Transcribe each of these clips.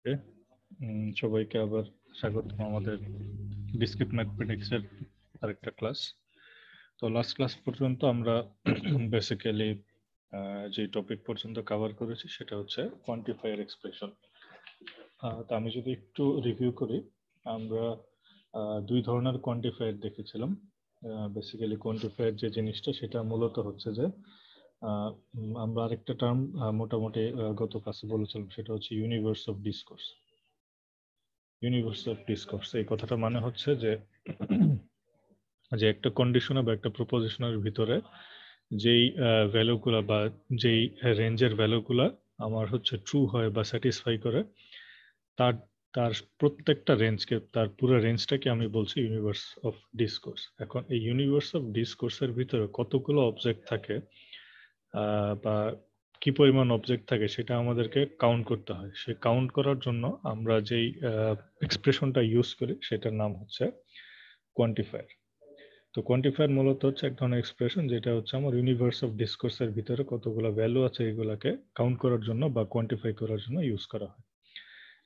ওকে, সবাইকে আবার স্বাগত আমাদের ডিসক্রিট ম্যাথমেটিক্সের আরেকটা ক্লাস। তো লাস্ট ক্লাস পর্যন্ত আমরা বেসিক্যালি যে টপিক পর্যন্ত কভার করেছি সেটা হচ্ছে কোয়ান্টিফায়ার এক্সপ্রেশন। তো আমি যদি একটু রিভিউ করি, আমরা দুই ধরনের কোয়ান্টিফায়ার দেখেছিলাম। বেসিক্যালি কোয়ান্টিফায়ার যে জিনিসটা সেটা মূলত হচ্ছে যে আমরা আরেকটা টার্ম মোটামুটি গত ক্লাসে বলেছিলাম, সেটা হচ্ছে universe of discourse. Universe of discourse এই কথাটা মানে হচ্ছে যে যে একটা কন্ডিশনে বা একটা প্রপোজিশনের ভিতরে যেই ভ্যালুগুলা বা যেই রেঞ্জের ভ্যালুগুলা আমার হচ্ছে ট্রু হয় বা স্যাটিসফাই করে, তার তার প্রত্যেকটা রেঞ্জকে, তার পুরো রেঞ্জটাকে আমি বলছি ইউনিভার্স অফ ডিসকোর্স। এখন এই ইউনিভার্স অফ ডিসকোর্সের ভিতরে কতগুলো অবজেক্ট থাকে বা কি পরিমাণ অবজেক্ট থাকে সেটা আমাদেরকে কাউন্ট করতে হয়। সেই কাউন্ট করার জন্য আমরা যেই এক্সপ্রেশনটা ইউজ করি সেটার নাম হচ্ছে কোয়ান্টিফায়ার। তো কোয়ান্টিফায়ার মূলত হচ্ছে এক ধরনের এক্সপ্রেশন যেটা হচ্ছে আমার ইউনিভার্স অফ ডিসকোর্সের ভিতরে কতগুলো ভ্যালু আছে এগুলাকে কাউন্ট করার জন্য বা কোয়ান্টিফাই করার জন্য ইউজ করা হয়।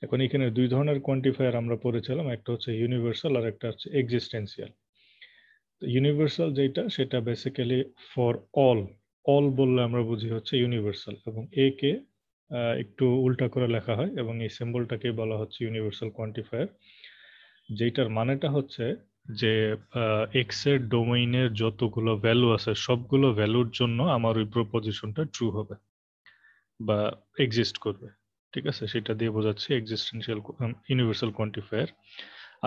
এখন এখানে দুই ধরনের কোয়ান্টিফায়ার আমরা পড়েছিলাম, একটা হচ্ছে ইউনিভার্সাল আর একটা হচ্ছে এক্সিস্টেন্সিয়াল। ইউনিভার্সাল যেটা সেটা বেসিক্যালি ফর অল, অল বললে আমরা বুঝি হচ্ছে ইউনিভার্সাল, এবং এ কে একটু উল্টা করে লেখা হয় এবং এই সিম্বলটাকে বলা হচ্ছে ইউনিভার্সাল কোয়ান্টিফায়ার, যেটার মানেটা হচ্ছে যে এক্স এর ডোমেইনের যতগুলো ভ্যালু আছে সবগুলো ভ্যালুর জন্য আমার ওই প্রপোজিশনটা ট্রু হবে বা এক্সিস্ট করবে। ঠিক আছে, সেটা দিয়ে বোঝাচ্ছে এক্সিস্টেন্সিয়াল ইউনিভার্সাল কোয়ান্টিফায়ার।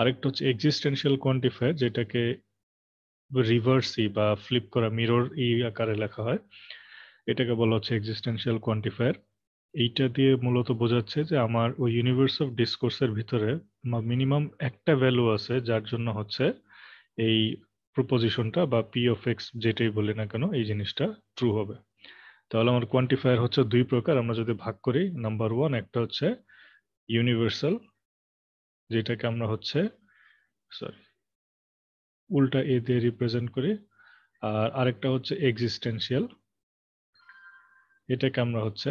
আরেকটা হচ্ছে এক্সিস্টেন্সিয়াল কোয়ান্টিফায়ার, যেটাকে রিভার্স ই বা ফ্লিপ করা মিরর ই আকারে লেখা হয়, এটাকে বলা হচ্ছে এক্সিস্টেন্সিয়াল কোয়ান্টিফায়ার। এইটা দিয়ে মূলত বোঝাচ্ছে যে আমার ওই ইউনিভার্স অফ ডিসকোর্সের ভিতরে মিনিমাম একটা ভ্যালু আছে যার জন্য হচ্ছে এই প্রপোজিশনটা বা পি অফ এক্স যেটাই বলি না কেন এই জিনিসটা ট্রু হবে। তাহলে আমার কোয়ান্টিফায়ার হচ্ছে দুই প্রকার, আমরা যদি ভাগ করি। নাম্বার ওয়ান, একটা হচ্ছে ইউনিভার্সাল, যেটাকে আমরা হচ্ছে সরি উল্টা এ দিয়ে রিপ্রেজেন্ট করি, আর আরেকটা হচ্ছে এক্সিস্টেন্সিয়াল, এটাকে আমরা হচ্ছে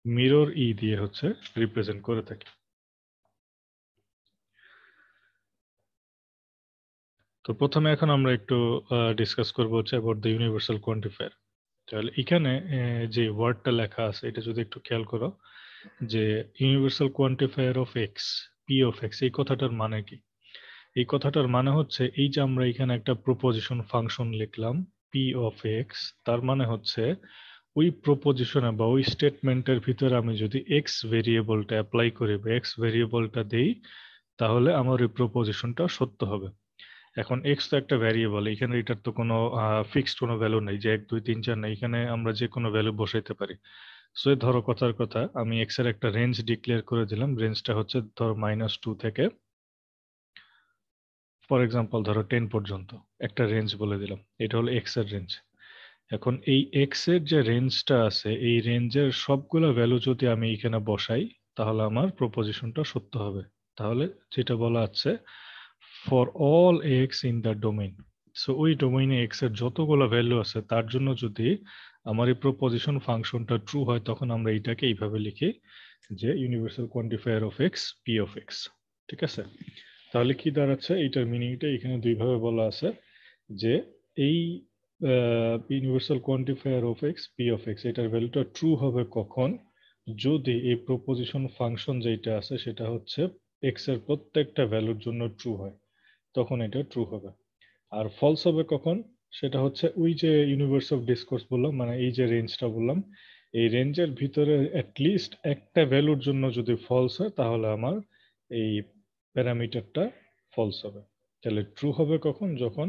মিরর ই দিয়ে হচ্ছে রিপ্রেজেন্ট করে থাকি। তো প্রথমে এখন আমরা একটু ডিসকাস করবো হচ্ছে অ্যাবাউট দ্য ইউনিভার্সাল কোয়ান্টিফায়ার। তাহলে এখানে যে ওয়ার্ডটা লেখা আছে এটা যদি একটু খেয়াল করো, যে universal quantifier of x, P of x, এই কথাটার মানে কি? এই কথাটার মানে হচ্ছে এই যে আমরা এখানে একটা প্রপোজিশন ফাংশন লিখলাম পি অফ এক্স, তার মানে হচ্ছে ওই প্রপোজিশনে বা ওই স্টেটমেন্টের ভিতরে আমি যদি এক্স ভেরিয়েবলটা অ্যাপ্লাই করি বা এক্স ভেরিয়েবলটা দেই, তাহলে আমার ওই প্রপোজিশনটা সত্য হবে। এখন এক্স তো একটা ভ্যারিয়েবল, এখানে এটার তো কোনো ফিক্সড কোনো ভ্যালু নেই যে 1 2 3 4 না, এখানে আমরা যে কোনো ভ্যালু বসাইতে পারি। সো ধরো কথার কথা আমি এক্স এর একটা রেঞ্জ ডিক্লেয়ার করে দিলাম, রেঞ্জটা হচ্ছে ধরো -2 থেকে ফর এক্সাম্পল ধরো 10 পর্যন্ত একটা রেঞ্জ বলে দিলাম, এটা হলো এক্স এর রেঞ্জ। এখন এই এক্স এর যে রেঞ্জটা আছে এই রেঞ্জের সবগুলো ভ্যালু যদি আমি এখানে বসাই তাহলে আমার প্রপোজিশনটা সত্য হবে। তাহলে যেটা বলা আছে for all x in the domain, so ওই ডোমেইনে এক্স এর যতগুলো ভ্যালু আছে তার জন্য যদি আমার এই প্রপোজিশন ফাংশনটা ট্রু হয় তখন আমরা এইটাকে এইভাবে লিখি যে universal quantifier of x P of x. ঠিক আছে, তাহলে কি দাঁড়াচ্ছে, এইটার মিনিংটা এখানে দুইভাবে বলা আছে যে এই universal quantifier of x P of x এটার ভ্যালুটা ট্রু হবে কখন, যদি এই প্রপোজিশন ফাংশন যেটা আছে সেটা হচ্ছে এক্স এর প্রত্যেকটা ভ্যালুর জন্য ট্রু হয়, তখন এটা ট্রু হবে। আর ফলস হবে কখন, সেটা হচ্ছে ওই যে ইউনিভার্স অফ ডিসকোর্স বললাম, মানে এই যে রেঞ্জটা বললাম, এই রেঞ্জের ভিতরে অ্যাটলিস্ট একটা ভ্যালুর জন্য যদি ফলস হয় তাহলে আমার এই প্যারামিটারটা ফলস হবে। তাহলে ট্রু হবে কখন, যখন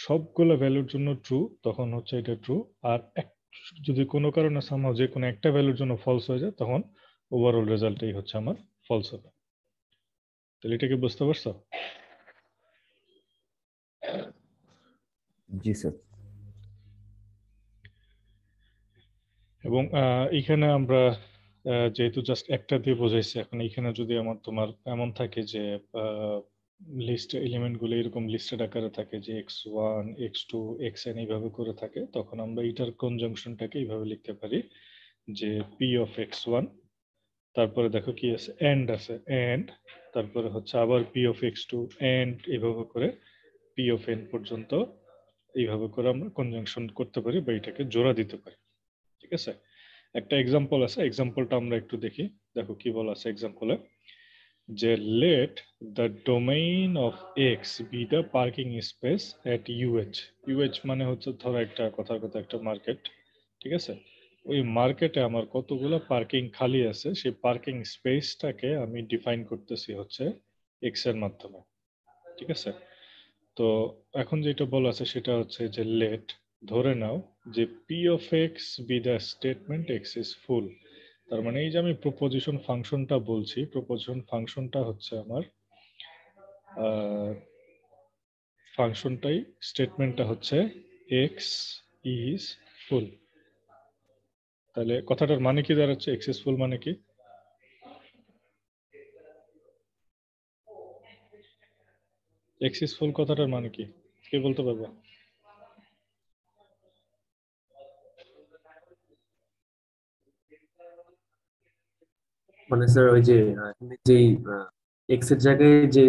সবগুলো ভ্যালুর জন্য ট্রু তখন হচ্ছে এটা ট্রু, আর যদি কোনো কারণে সামহাও যে কোনো একটা ভ্যালুর জন্য ফলস হয়ে যায় তখন ওভারঅল রেজাল্টটাই হচ্ছে আমার ফলস হবে। তাহলে এটা কি বুঝতে পারছো? জি স্যার। এবং এখানে আমরা যেহেতু জাস্ট একটা দিয়ে বোঝাইছি, এখন এখানে যদি আমার তোমার এমন থাকে যে লিস্ট এলিমেন্টগুলো এরকম লিস্টেড আকারে থাকে যে x1 x2 xn এইভাবে করে থাকে, তখন আমরা এটার কনজাংশনটাকে এইভাবে লিখতে পারি যে p of x1 তারপরে দেখো কি আছে, এন্ড আছে, এন্ড তারপরে হচ্ছে আবার P of X two and, এইভাবে করে পি অফ এন পর্যন্ত এইভাবে করে আমরা কনজাংশন করতে পারি বা এটাকে জোড়া দিতে পারি। ঠিক আছে, একটা এক্সাম্পল আছে, এক্সাম্পলটা আমরা একটু দেখি। দেখো কি বলা আছে এক্সাম্পলে, যে let the domain of x B the parking space at UH. UH মানে হচ্ছে ধরো একটা কথার কথা একটা মার্কেট। ঠিক আছে, ওই মার্কেটে আমার কতগুলো পার্কিং খালি আছে, সেই পার্কিং স্পেসটাকে আমি ডিফাইন করতেছি হচ্ছে এক্স এর মাধ্যমে। ঠিক আছে, তো এখন যেটা বলা আছে সেটা হচ্ছে যে লেট, ধরে নাও যে P of x B the statement x is full. তার মানে এই যে আমি প্রপোজিশন ফাংশনটা বলছি, প্রপোজিশন ফাংশনটা হচ্ছে আমার ফাংশনটাই, স্টেটমেন্টটা হচ্ছে এক্স ইজ ফুল। তাহলে কথাটার মানে কি দাঁড়াচ্ছে, এক্স ইজ ফুল মানে কি? এক্স ইজ ফুল কথাটার মানে কি, কে বলতে পারবে? মানে স্যার ওই যে এখানে যে এক্স এর জায়গায় যে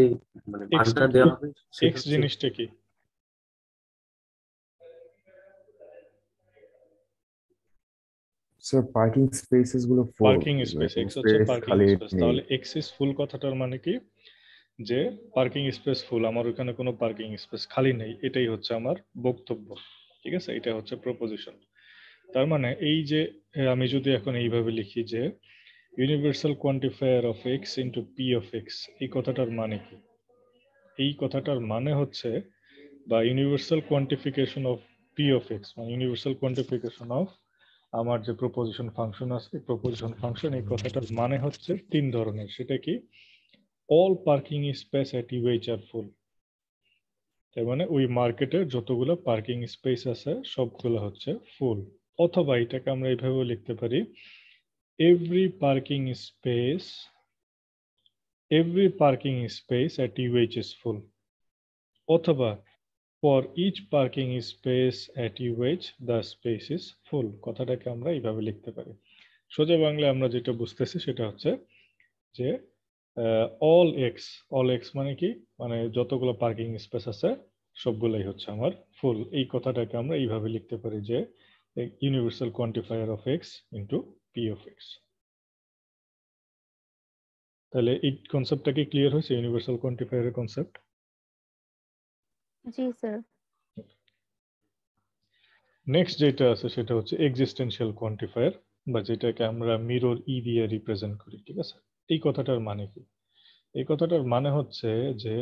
মানে এক্সটা মানটা কি, দেওয়া হবে সেটা এক্স হচ্ছে। জিনিসটা কি? স্যার পার্কিং স্পেসেস গুলো ফুল, পার্কিং স্পেস, পার্কিং এক্স হচ্ছে স্পেস পার্কিং খালি স্পেস। নেই। তাহলে এক্স ইজ ফুল কথাটার মানে কি, যে পার্কিং স্পেস ফুল, আমার ওখানে কোনো পার্কিং স্পেস খালি নেই, এটাই হচ্ছে আমার বক্তব্য। ঠিক আছে, এটা হচ্ছে প্রপোজিশন। তার মানে এই যে আমি যদি এখন এইভাবে লিখি যে universal quantifier of x into P of x, এই কথাটার মানে কি? এই কথাটার মানে হচ্ছে, বা universal quantification of P of x, মানে ইউনিভার্সাল কোয়ান্টিফিকেশন অফ আমার যে প্রপোজিশন ফাংশন আছে, প্রপোজিশন ফাংশন, এই কথাটার মানে হচ্ছে তিন ধরনের। সেটা কি, all parking space at UH আর ফুল। তার মানে ওই মার্কেটের যতগুলো পার্কিং স্পেস আছে সবগুলো হচ্ছে ফুল। অথবা এটাকে আমরা এইভাবেও লিখতে পারি, every parking space, every parking space at UH is full. অথবা for each parking space at UH the space is full. কথাটাকে আমরা এইভাবে লিখতে পারি। সোজা বাংলায় আমরা যেটা বুঝতেছি সেটা হচ্ছে যে অল এক্স, অল এক্স মানে কি, মানে যতগুলো পার্কিং স্পেস আছে সবগুলাই হচ্ছে আমার ফুল। এই কথাটাকে আমরা এইভাবে লিখতে পারি যে universal quantifier of x into P of x. তাহলে এই কনসেপ্টটা কি ক্লিয়ার হয়েছে, ইউনিভার্সাল কোয়ান্টিফায়ারের কনসেপ্ট? জি স্যার। নেক্সট যেটা আছে সেটা হচ্ছে এক্সিস্টেন্সিয়াল কোয়ান্টিফায়ার, বা যেটাকে আমরা মিরর ই দিয়ে রিপ্রেজেন্ট করি। ঠিক আছে, এই কথাটার মানে কি? এই কথাটার মানে হচ্ছে যে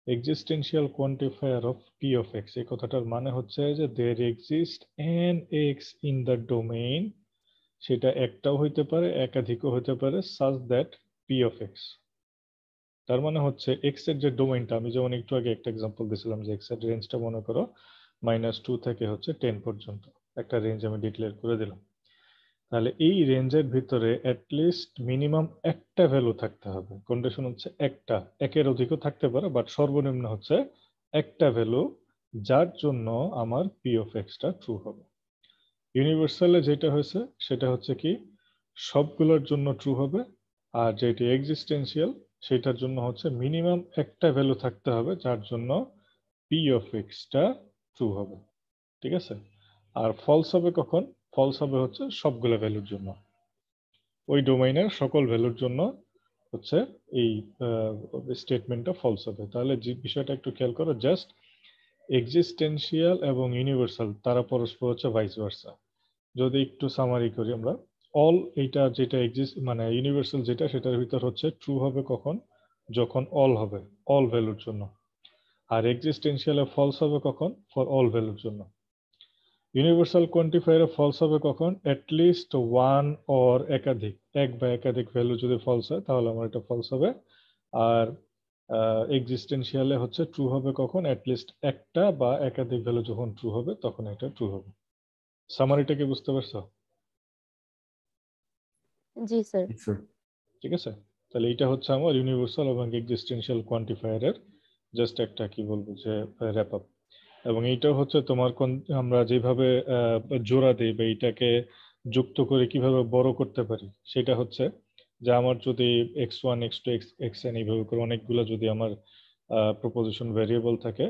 existential quantifier of P of x, এই কথাটার মানে হচ্ছে যে there exist an X in the domain, সেটা একটাও হইতে পারে একাধিকও হইতে পারে, such that P of X. তার মানে হচ্ছে এক্স এর যে ডোমেইনটা, আমি যেমন একটু আগে একটা এক্সাম্পল দিয়েছিলাম যে এক্স এর রেঞ্জটা মনে করো -2 থেকে হচ্ছে 10 পর্যন্ত, একটা রেঞ্জ আমি ডিক্লেয়ার করে দিলাম। তাহলে এই রেঞ্জের ভিতরে অ্যাটলিস্ট মিনিমাম একটা ভ্যালু থাকতে হবে। কন্ডিশন হচ্ছে একটা, একের অধিকও থাকতে পারে, বাট সর্বনিম্ন হচ্ছে একটা ভ্যালু, যার জন্য আমার পি অফ এক্সটা ট্রু হবে। ইউনিভার্সালে যেটা হয়েছে সেটা হচ্ছে কি, সবগুলোর জন্য ট্রু হবে, আর যেটি এক্সিস্টেন্সিয়াল সেটার জন্য হচ্ছে মিনিমাম একটা ভ্যালু থাকতে হবে, যার জন্য পি অফ এক্সটা ট্রু হবে। ঠিক আছে, আর ফলস হবে কখন? ফলস হবে হচ্ছে সবগুলো ভ্যালুর জন্য, ওই ডোমেইনের সকল ভ্যালুর জন্য হচ্ছে এই স্টেটমেন্টটা ফলস হবে। তাহলে যে বিষয়টা একটু খেয়াল করো, জাস্ট এক্সিস্টেন্সিয়াল এবং ইউনিভার্সাল তারা পরস্পর হচ্ছে ভাইস ভার্সা। যদি একটু সামারি করি আমরা, অল এইটা যেটা এক্সিস্ট মানে ইউনিভার্সাল যেটা, সেটার ভিতর হচ্ছে ট্রু হবে কখন? যখন অল হবে, অল ভ্যালুর জন্য। আর এক্সিস্টেন্সিয়ালে ফলস হবে কখন? ফর অল ভ্যালুর জন্য। ইউনিভার্সাল কোয়ান্টিফায়ারে ফলস হবে কখন? অ্যাটলিস্ট ওয়ান অর একাধিক, এক বা একাধিক ভ্যালু যদি ফলস হয় তাহলে আমার এটা ফলস হবে। আর এক্সিস্টেন্সিয়ালে হচ্ছে ট্রু হবে কখন? অ্যাটলিস্ট একটা বা একাধিক ভ্যালু যখন ট্রু হবে তখন এটা ট্রু হবে। সামারিটা কি বুঝতে পারছো? জি স্যার। স্যার ঠিক আছে, তাহলে এটা হচ্ছে আমার ইউনিভার্সাল এবং এক্সিস্টেন্সিয়াল কোয়ান্টিফায়ারের জাস্ট একটা কি বলবো যে র্যাপ আপ। এবং এইটাও হচ্ছে তোমার আমরা যেভাবে জোড়া দিই বা এইটাকে যুক্ত করে কিভাবে বড় করতে পারি, সেটা হচ্ছে যে আমার যদি x1 x2 xn এইভাবে করে অনেকগুলো যদি আমার প্রপোজিশন ভেরিয়েবল থাকে,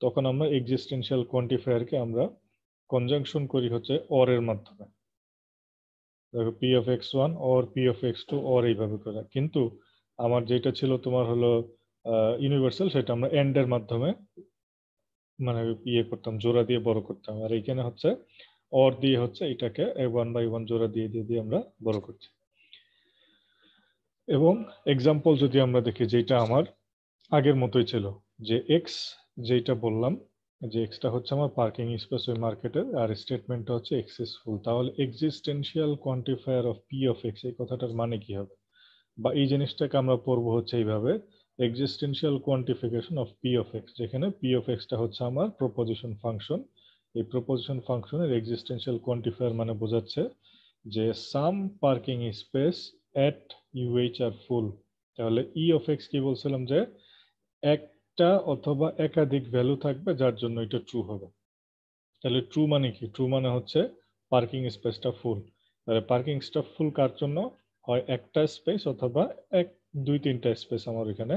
তখন আমরা এক্সিস্টেন্সিয়াল কোয়ান্টিফায়ারকে আমরা কনজাংশন করি হচ্ছে অর এর মাধ্যমে। দেখো p of x1 or p of x2 or এইভাবে করে। কিন্তু আমার যেটা ছিল তোমার হলো ইউনিভার্সাল, সেটা আমরা এন্ড এর মাধ্যমে মানে ইয়ে করতাম, জোড়া দিয়ে বড় করতাম। আর এইখানে হচ্ছে অর দিয়ে হচ্ছে এটাকে 1/1 জোড়া দিয়ে দিয়ে দিয়ে আমরা বড় করছি। এবং এক্সাম্পল যদি আমরা দেখি, যেটা আমার আগের মতোই ছিল, যে এক্স যেটা বললাম যে এক্সটা হচ্ছে আমার পার্কিং স্পেস ওই মার্কেটের, আর স্টেটমেন্টটা হচ্ছে এক্স ইজ ফুল। তাহলে existential quantifier of P of x, এই কথাটার মানে কি হবে, বা এই জিনিসটাকে আমরা পড়বো হচ্ছে এইভাবে, existential quantification of P of x, যেখানে পি অফ এক্সটা হচ্ছে আমার প্রপোজিশন ফাংশন। এই প্রপোজিশন ফাংশনের এক্সিস্টেন্সিয়াল কোয়ান্টিফায়ার মানে বোঝাচ্ছে যে সাম পার্কিং স্পেস এট ইউএইচ আর ফুল। তাহলে ই অফ এক্স কি বলছিলাম, যে একটা অথবা একাধিক ভ্যালু থাকবে যার জন্য এটা ট্রু হবে। তাহলে ট্রু মানে কি, ট্রু মানে হচ্ছে পার্কিং স্পেসটা ফুল। তাহলে পার্কিং স্পেসটা ফুল কার জন্য হয়, একটা স্পেস অথবা দুই তিনটা স্পেস আমার এখানে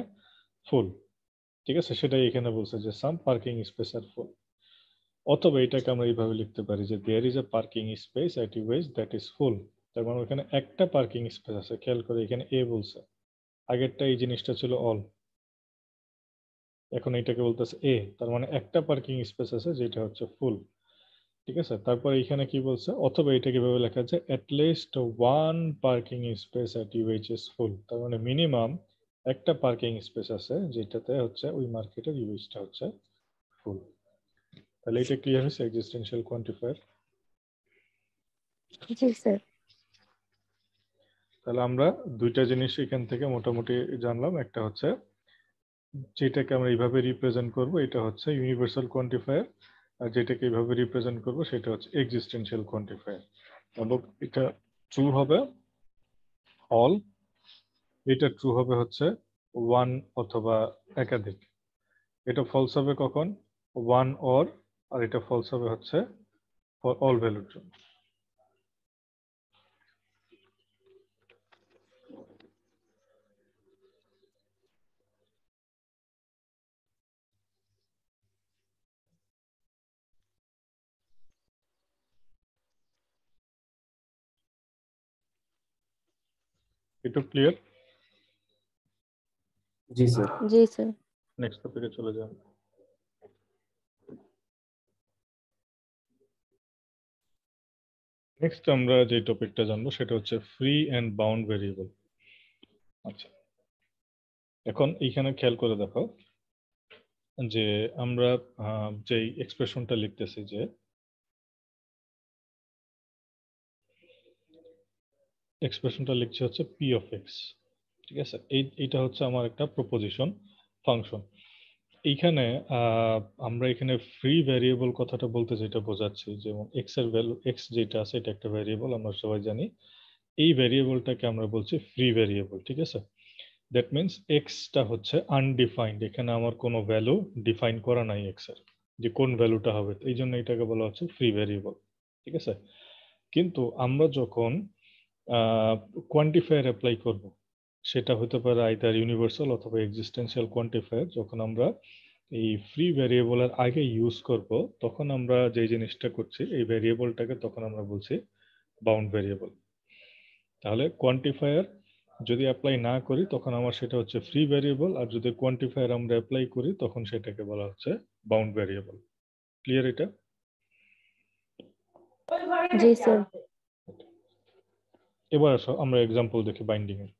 ফুল। ঠিক আছে, সেটাই এখানে বলছে যে সাম পার্কিং স্পেস আর ফুল। অথবা এটাকে আমরা এইভাবে লিখতে পারি যে there is a parking space at UH that is full. তার মানে ওখানে একটা পার্কিং স্পেস আছে। খেয়াল করে এখানে এ বলছে, আগেরটা এই জিনিসটা ছিল অল, এখন এটাকে বলতেছে এ, তার মানে একটা পার্কিং স্পেস আছে যেটা হচ্ছে ফুল। ঠিক আছে, তারপর এখানে কি বলছে, অথবা এটা কিভাবে লেখা আছে, at least one parking space at UH is full। তার মানে মিনিমাম একটা পার্কিং স্পেস আছে যেটাতে হচ্ছে ওই মার্কেটের ইউএইচটা হচ্ছে ফুল। তাহলে এটা ক্লিয়ার হয়েছে এক্সিস্টেন্সিয়াল কোয়ান্টিফায়ার। জি স্যার। তাহলে আমরা দুইটা জিনিস এখান থেকে মোটামুটি জানলাম। একটা হচ্ছে যেটাকে আমরা এইভাবে রিপ্রেজেন্ট করব, এটা হচ্ছে ইউনিভার্সাল কোয়ান্টিফায়ার, আর যেটাকে এইভাবে রিপ্রেজেন্ট করব সেটা হচ্ছে এক্সিস্টেন্সিয়াল কোয়ান্টিফায়ার। এবং এটা ট্রু হবে অল, এটা ট্রু হবে হচ্ছে ওয়ান অথবা একাধিক। এটা ফলস হবে কখন, ওয়ান অর, আর এটা ফলস হবে হচ্ছে ফর অল ভ্যালুর জন্য। এটা ক্লিয়ার? জি স্যার। জি স্যার। নেক্সট টপিকে চলে যান। নেক্সট আমরা যে টপিকটা জানবো সেটা হচ্ছে ফ্রি অ্যান্ড বাউন্ড ভেরিয়েবল। আচ্ছা, এখন এইখানে খেয়াল করে দেখো যে আমরা যেই এক্সপ্রেশনটা লিখতেছি, যে এক্সপ্রেশনটা লিখছে হচ্ছে পি অফ এক্স। ঠিক আছে, এইটা হচ্ছে আমার একটা প্রপোজিশন ফাংশন। এইখানে আমরা এখানে ফ্রি ভ্যারিয়েবল কথাটা বলতে যেটা বোঝাচ্ছি, যেমন এক্স এর ভ্যালু, এক্স যেটা আছে এটা একটা ভ্যারিয়েবল, আমরা সবাই জানি। এই ভ্যারিয়েবলটাকে আমরা বলছি ফ্রি ভ্যারিয়েবল। ঠিক আছে, দ্যাট মিনস এক্সটা হচ্ছে আনডিফাইন্ড, এখানে আমার কোনো ভ্যালু ডিফাইন করা নাই এক্স এর, যে কোন ভ্যালুটা হবে, এই জন্য এটাকে বলা হচ্ছে ফ্রি ভ্যারিয়েবল। ঠিক আছে, কিন্তু আমরা যখন কোয়ান্টিফায়ার অ্যাপ্লাই করব, সেটা হতে পারে আইদার ইউনিভার্সাল অথবা এক্সিস্টেন্সিয়াল কোয়ান্টিফায়ার, যখন আমরা এই ফ্রি ভ্যারিয়েবলের আগে ইউজ করব, তখন আমরা যে জিনিসটা করছি, এই ভ্যারিয়েবলটাকে তখন আমরা বলছি বাউন্ড ভ্যারিয়েবল। তাহলে কোয়ান্টিফায়ার যদি অ্যাপ্লাই না করি তখন আমার সেটা হচ্ছে ফ্রি ভ্যারিয়েবল, আর যদি কোয়ান্টিফায়ার আমরা অ্যাপ্লাই করি তখন সেটাকে বলা হচ্ছে বাউন্ড ভ্যারিয়েবল। ক্লিয়ার এটা? জি স্যার। এবার আসো আমরা এক্সাম্পল দেখি বাইন্ডিং এর।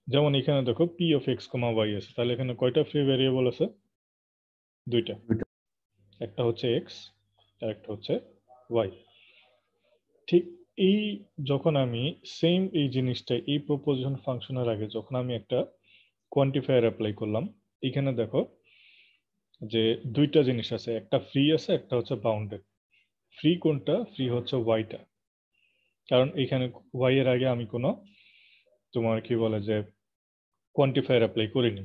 যেমন এখানে দেখো P of X comma Y আছে, তাহলে এখানে কয়টা ফ্রি ভ্যারিয়েবল আছে? দুইটা, একটা হচ্ছে এক্স আর একটা হচ্ছে ওয়াই। ঠিক এই যখন আমি সেম এই জিনিসটা এই প্রপোজিশন ফাংশনের আগে যখন আমি একটা কোয়ান্টিফায়ার অ্যাপ্লাই করলাম, এখানে দেখো যে দুইটা জিনিস আছে, একটা ফ্রি আছে একটা হচ্ছে বাউন্ডেড। ফ্রি কোনটা? ফ্রি হচ্ছে ওয়াইটা, কারণ এখানে ওয়াই এর আগে আমি কোনো তোমার কি বলে যে কোয়ান্টিফায়ার অ্যাপ্লাই করিনি।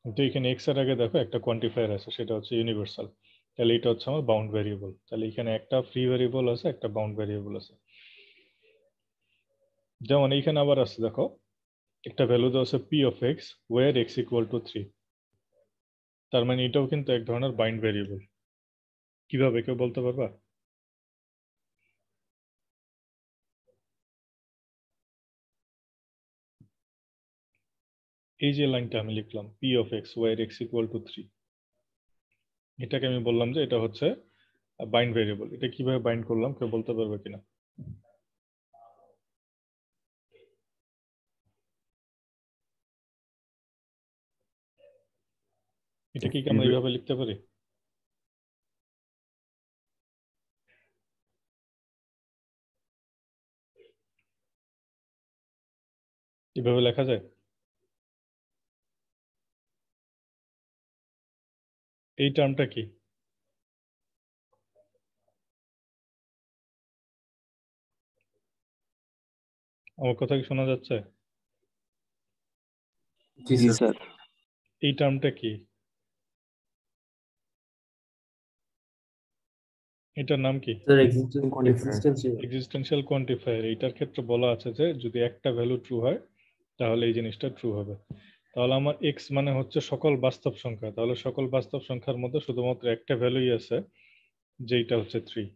কিন্তু এখানে এক্স এর আগে দেখো একটা কোয়ান্টিফায়ার আছে, সেটা হচ্ছে ইউনিভার্সাল। তাহলে এটা হচ্ছে আমার বাউন্ড ভ্যারিয়েবল। তাহলে এখানে একটা ফ্রি ভ্যারিয়েবল আছে, একটা বাউন্ড ভ্যারিয়েবল আছে। যেমন এইখানে আবার আছে, দেখো একটা ভ্যালু দেওয়া আছে P of X where X equal to 3। তার মানে এটাও কিন্তু এক ধরনের বাইন্ড ভ্যারিয়েবল। কিভাবে কেউ বলতে পারবা? এই যে লাইনটা আমি লিখলাম P of X where X equal to 3, এটাকে আমি বললাম যে এটা হচ্ছে বাইন্ড ভ্যারিয়েবল। এটা কিভাবে বাইন্ড করলাম কেউ বলতে পারবে কিনা? এটা কি আমরা এইভাবে লিখতে পারি? এভাবে লেখা যায়? এই টার্মটা কি? আমার কথা কি শোনা যাচ্ছে? জি জি স্যার। স্যার। এই টার্মটা কি? এটার নাম কি? Sir Quantifier. Existential quantifier. এইটার ক্ষেত্রে বলা আছে যে যদি একটা ভ্যালু ট্রু হয় তাহলে এই জিনিসটা ট্রু হবে। তাহলে আমার এক্স মানে হচ্ছে সকল বাস্তব সংখ্যা, তাহলে সকল বাস্তব সংখ্যার মধ্যে শুধুমাত্র একটা ভ্যালুই আছে যেটা হচ্ছে 3।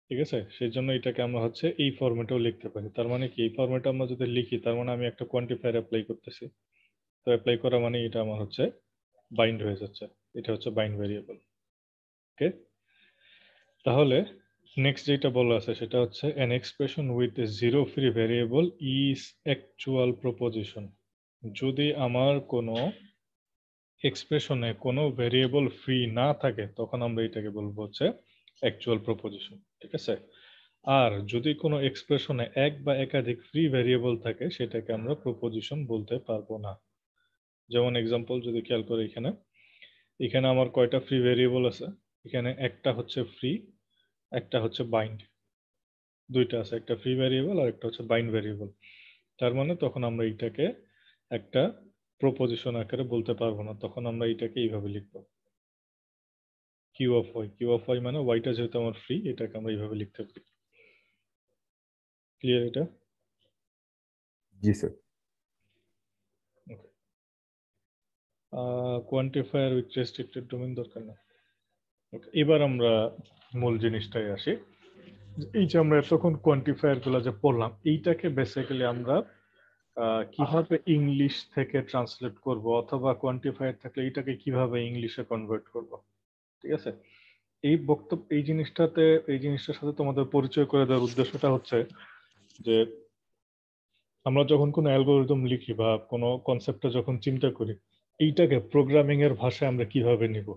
ঠিক আছে, সেই জন্য এটাকে আমরা হচ্ছে এই ফরম্যাটেও লিখতে পারি। তার মানে কি, এই ফরম্যাটে আমরা যদি লিখি তার মানে আমি একটা কোয়ান্টিফায়ার অ্যাপ্লাই করতেছি। তো অ্যাপ্লাই করা মানে এটা আমার হচ্ছে বাইন্ড হয়ে যাচ্ছে, এটা হচ্ছে বাইন্ড ভ্যারিয়েবল। ওকে, তাহলে নেক্সট যেটা বলা আছে সেটা হচ্ছে an expression with a zero free variable is actual proposition। যদি আমার কোনো এক্সপ্রেশনে কোনো ভেরিয়েবল ফ্রি না থাকে তখন আমরা এটাকে বলবো হচ্ছে অ্যাকচুয়াল প্রপোজিশন। ঠিক আছে, আর যদি কোনো এক্সপ্রেশনে এক বা একাধিক ফ্রি ভেরিয়েবল থাকে সেটাকে আমরা প্রপোজিশন বলতে পারবো না। যেমন এক্সাম্পল যদি খেয়াল করে, এখানে এখানে আমার কয়টা ফ্রি ভেরিয়েবল আছে? এখানে একটা হচ্ছে ফ্রি, একটা হচ্ছে বাইন্ড, দুইটা আছে, একটা ফ্রি ভেরিয়েবল আর একটা হচ্ছে বাইন্ড ভেরিয়েবল। তার মানে তখন আমরা এইটাকে একটা প্রপোজিশন আকারে বলতে পারবো না, তখন আমরা এইটাকে এইভাবে লিখবো Q of Y. Q of Y মানে ওয়াইটা যেহেতু আমার ফ্রি, এটাকে আমরা এইভাবে লিখতে পারি। ক্লিয়ার এটা? জি sir. Quantifier with restricted domain দরকার না। ওকে, এবার আমরা মূল জিনিসটাই আসি। এই যে আমরা এতক্ষণ কোয়ান্টিফায়ার গুলো যে পড়লাম, এইটাকে বেসিক্যালি আমরা কিভাবে ইংলিশ থেকে ট্রান্সলেট করব, অথবা কোয়ান্টিফায়ার থাকলে এইটাকে কিভাবে ইংলিশে কনভার্ট করব। ঠিক আছে, এই বক্তব্য এই জিনিসটার সাথে তোমাদের পরিচয় করে দেওয়ার উদ্দেশ্যটা হচ্ছে যে আমরা যখন কোনো অ্যালগোরিদম লিখি বা কোনো কনসেপ্টটা যখন চিন্তা করি, এইটাকে প্রোগ্রামিং এর ভাষায় আমরা কিভাবে নিব।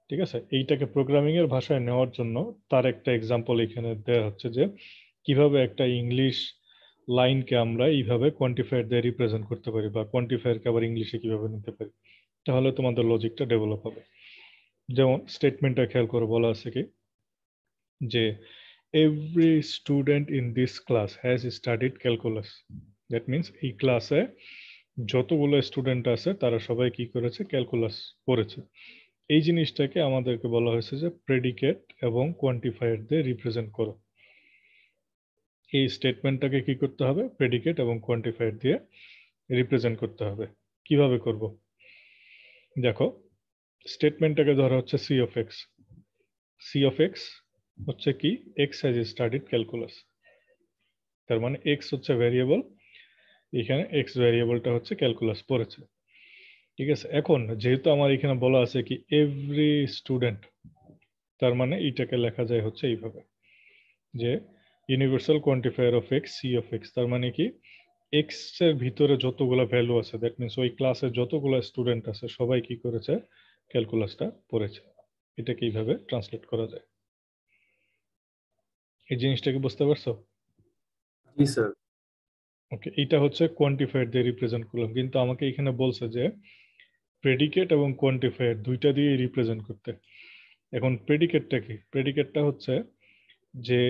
ঠিক আছে, এইটাকে প্রোগ্রামিং এর ভাষায় নেওয়ার জন্য তার একটা এক্সাম্পল এখানে দেওয়া হচ্ছে যে কিভাবে একটা ইংলিশ লাইনকে আমরা এইভাবে কোয়ান্টিফায়ার দিয়ে রিপ্রেজেন্ট করতে পারি, বা কোয়ান্টিফায়ারকে আবার ইংলিশে কিভাবে নিতে পারি, তাহলে তোমাদের লজিকটা ডেভেলপ হবে। যেমন স্টেটমেন্টটা খেয়াল করে বলা আছে কি যে every student in this class has studied calculus. That means এই ক্লাসে যতগুলো স্টুডেন্ট আছে তারা সবাই কি করেছে, ক্যালকুলাস পড়েছে। এই জিনিসটাকে আমাদেরকে বলা হয়েছে যে প্রেডিকেট এবং কোয়ান্টিফায়ার দিয়ে রিপ্রেজেন্ট করো। এই স্টেটমেন্টটাকে কি করতে হবে, প্রেডিকেট এবং কোয়ান্টিফায়ার দিয়ে রিপ্রেজেন্ট করতে হবে। কিভাবে করব? দেখো, স্টেটমেন্টটাকে ধরা হচ্ছে C of X. C of X হচ্ছে কি, এক্স হ্যাজ স্টাডিড ক্যালকুলাস। তার মানে এক্স হচ্ছে ভ্যারিয়েবল, এখানে এক্স ভ্যারিয়েবলটা হচ্ছে ক্যালকুলাস পড়েছে। ঠিক আছে, এখন যেহেতু আমার এখানে বলা আছে কি এভরি স্টুডেন্ট, তার মানে এইটাকে লেখা যায় হচ্ছে এইভাবে যে universal quantifier of X C of X. তার মানে কি, এক্স এর ভিতরে যতগুলো ভ্যালু আছে, দ্যাট মিনস ওই ক্লাসে যতগুলো স্টুডেন্ট আছে সবাই কি করেছে, ক্যালকুলাসটা পড়েছে। এটাকে এইভাবে ট্রান্সলেট করা যায়। এই জিনিসটা কি বুঝতে পারছো? জি স্যার। ওকে, এটা হচ্ছে কোয়ান্টিফায়ার দিয়ে রিপ্রেজেন্ট করলাম, কিন্তু আমাকে এখানে বলছে যে প্রেডিকেট এবং কোয়ান্টিফায়ার দুইটা দিয়ে রিপ্রেজেন্ট করতে। এখন প্রেডিকেটটা কি? প্রেডিকেটটা হচ্ছে যে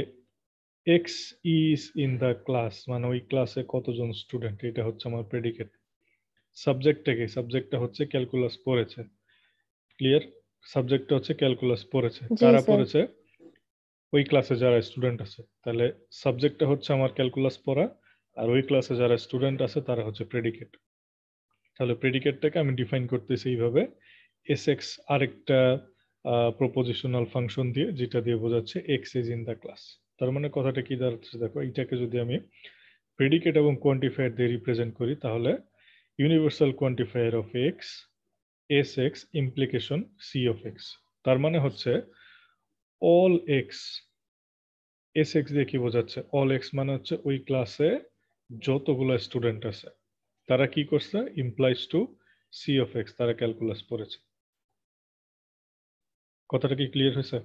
x is in the class, মানে ওই ক্লাসে কতজন স্টুডেন্ট, এটা হচ্ছে আমার প্রেডিকেট। সাবজেক্টটা কি? সাবজেক্টটা হচ্ছে ক্যালকুলাস পড়েছে। ক্লিয়ার? সাবজেক্টটা হচ্ছে ক্যালকুলাস পড়েছে। জি কারা স্যার। পড়েছে? ওই ক্লাসে যারা স্টুডেন্ট আছে। তাহলে সাবজেক্টটা হচ্ছে আমার ক্যালকুলাস পড়া, আর ওই ক্লাসে যারা স্টুডেন্ট আছে তারা হচ্ছে প্রেডিকেট। তাহলে প্রেডিকেটটাকে আমি ডিফাইন করতেছি এইভাবে, এস এক্স আরেকটা প্রপোজিশনাল ফাংশন দিয়ে, যেটা দিয়ে বোঝাচ্ছে x is in the class. তার মানে কথাটা কি দাঁড়াচ্ছে দেখো, এইটাকে যদি আমি প্রেডিকেট এবং কোয়ান্টিফায়ার দিয়ে রিপ্রেজেন্ট করি, তাহলে universal quantifier of x S X implication C of X. তার মানে হচ্ছে অল এক্স, এস এক্স দিয়ে কি বোঝাচ্ছে, অল এক্স মানে হচ্ছে ওই ক্লাসে যতগুলো স্টুডেন্ট আছে তারা কি করছে, implies to C of X, তারা ক্যালকুলাস পড়েছে। কথাটা কি ক্লিয়ার হয়েছে?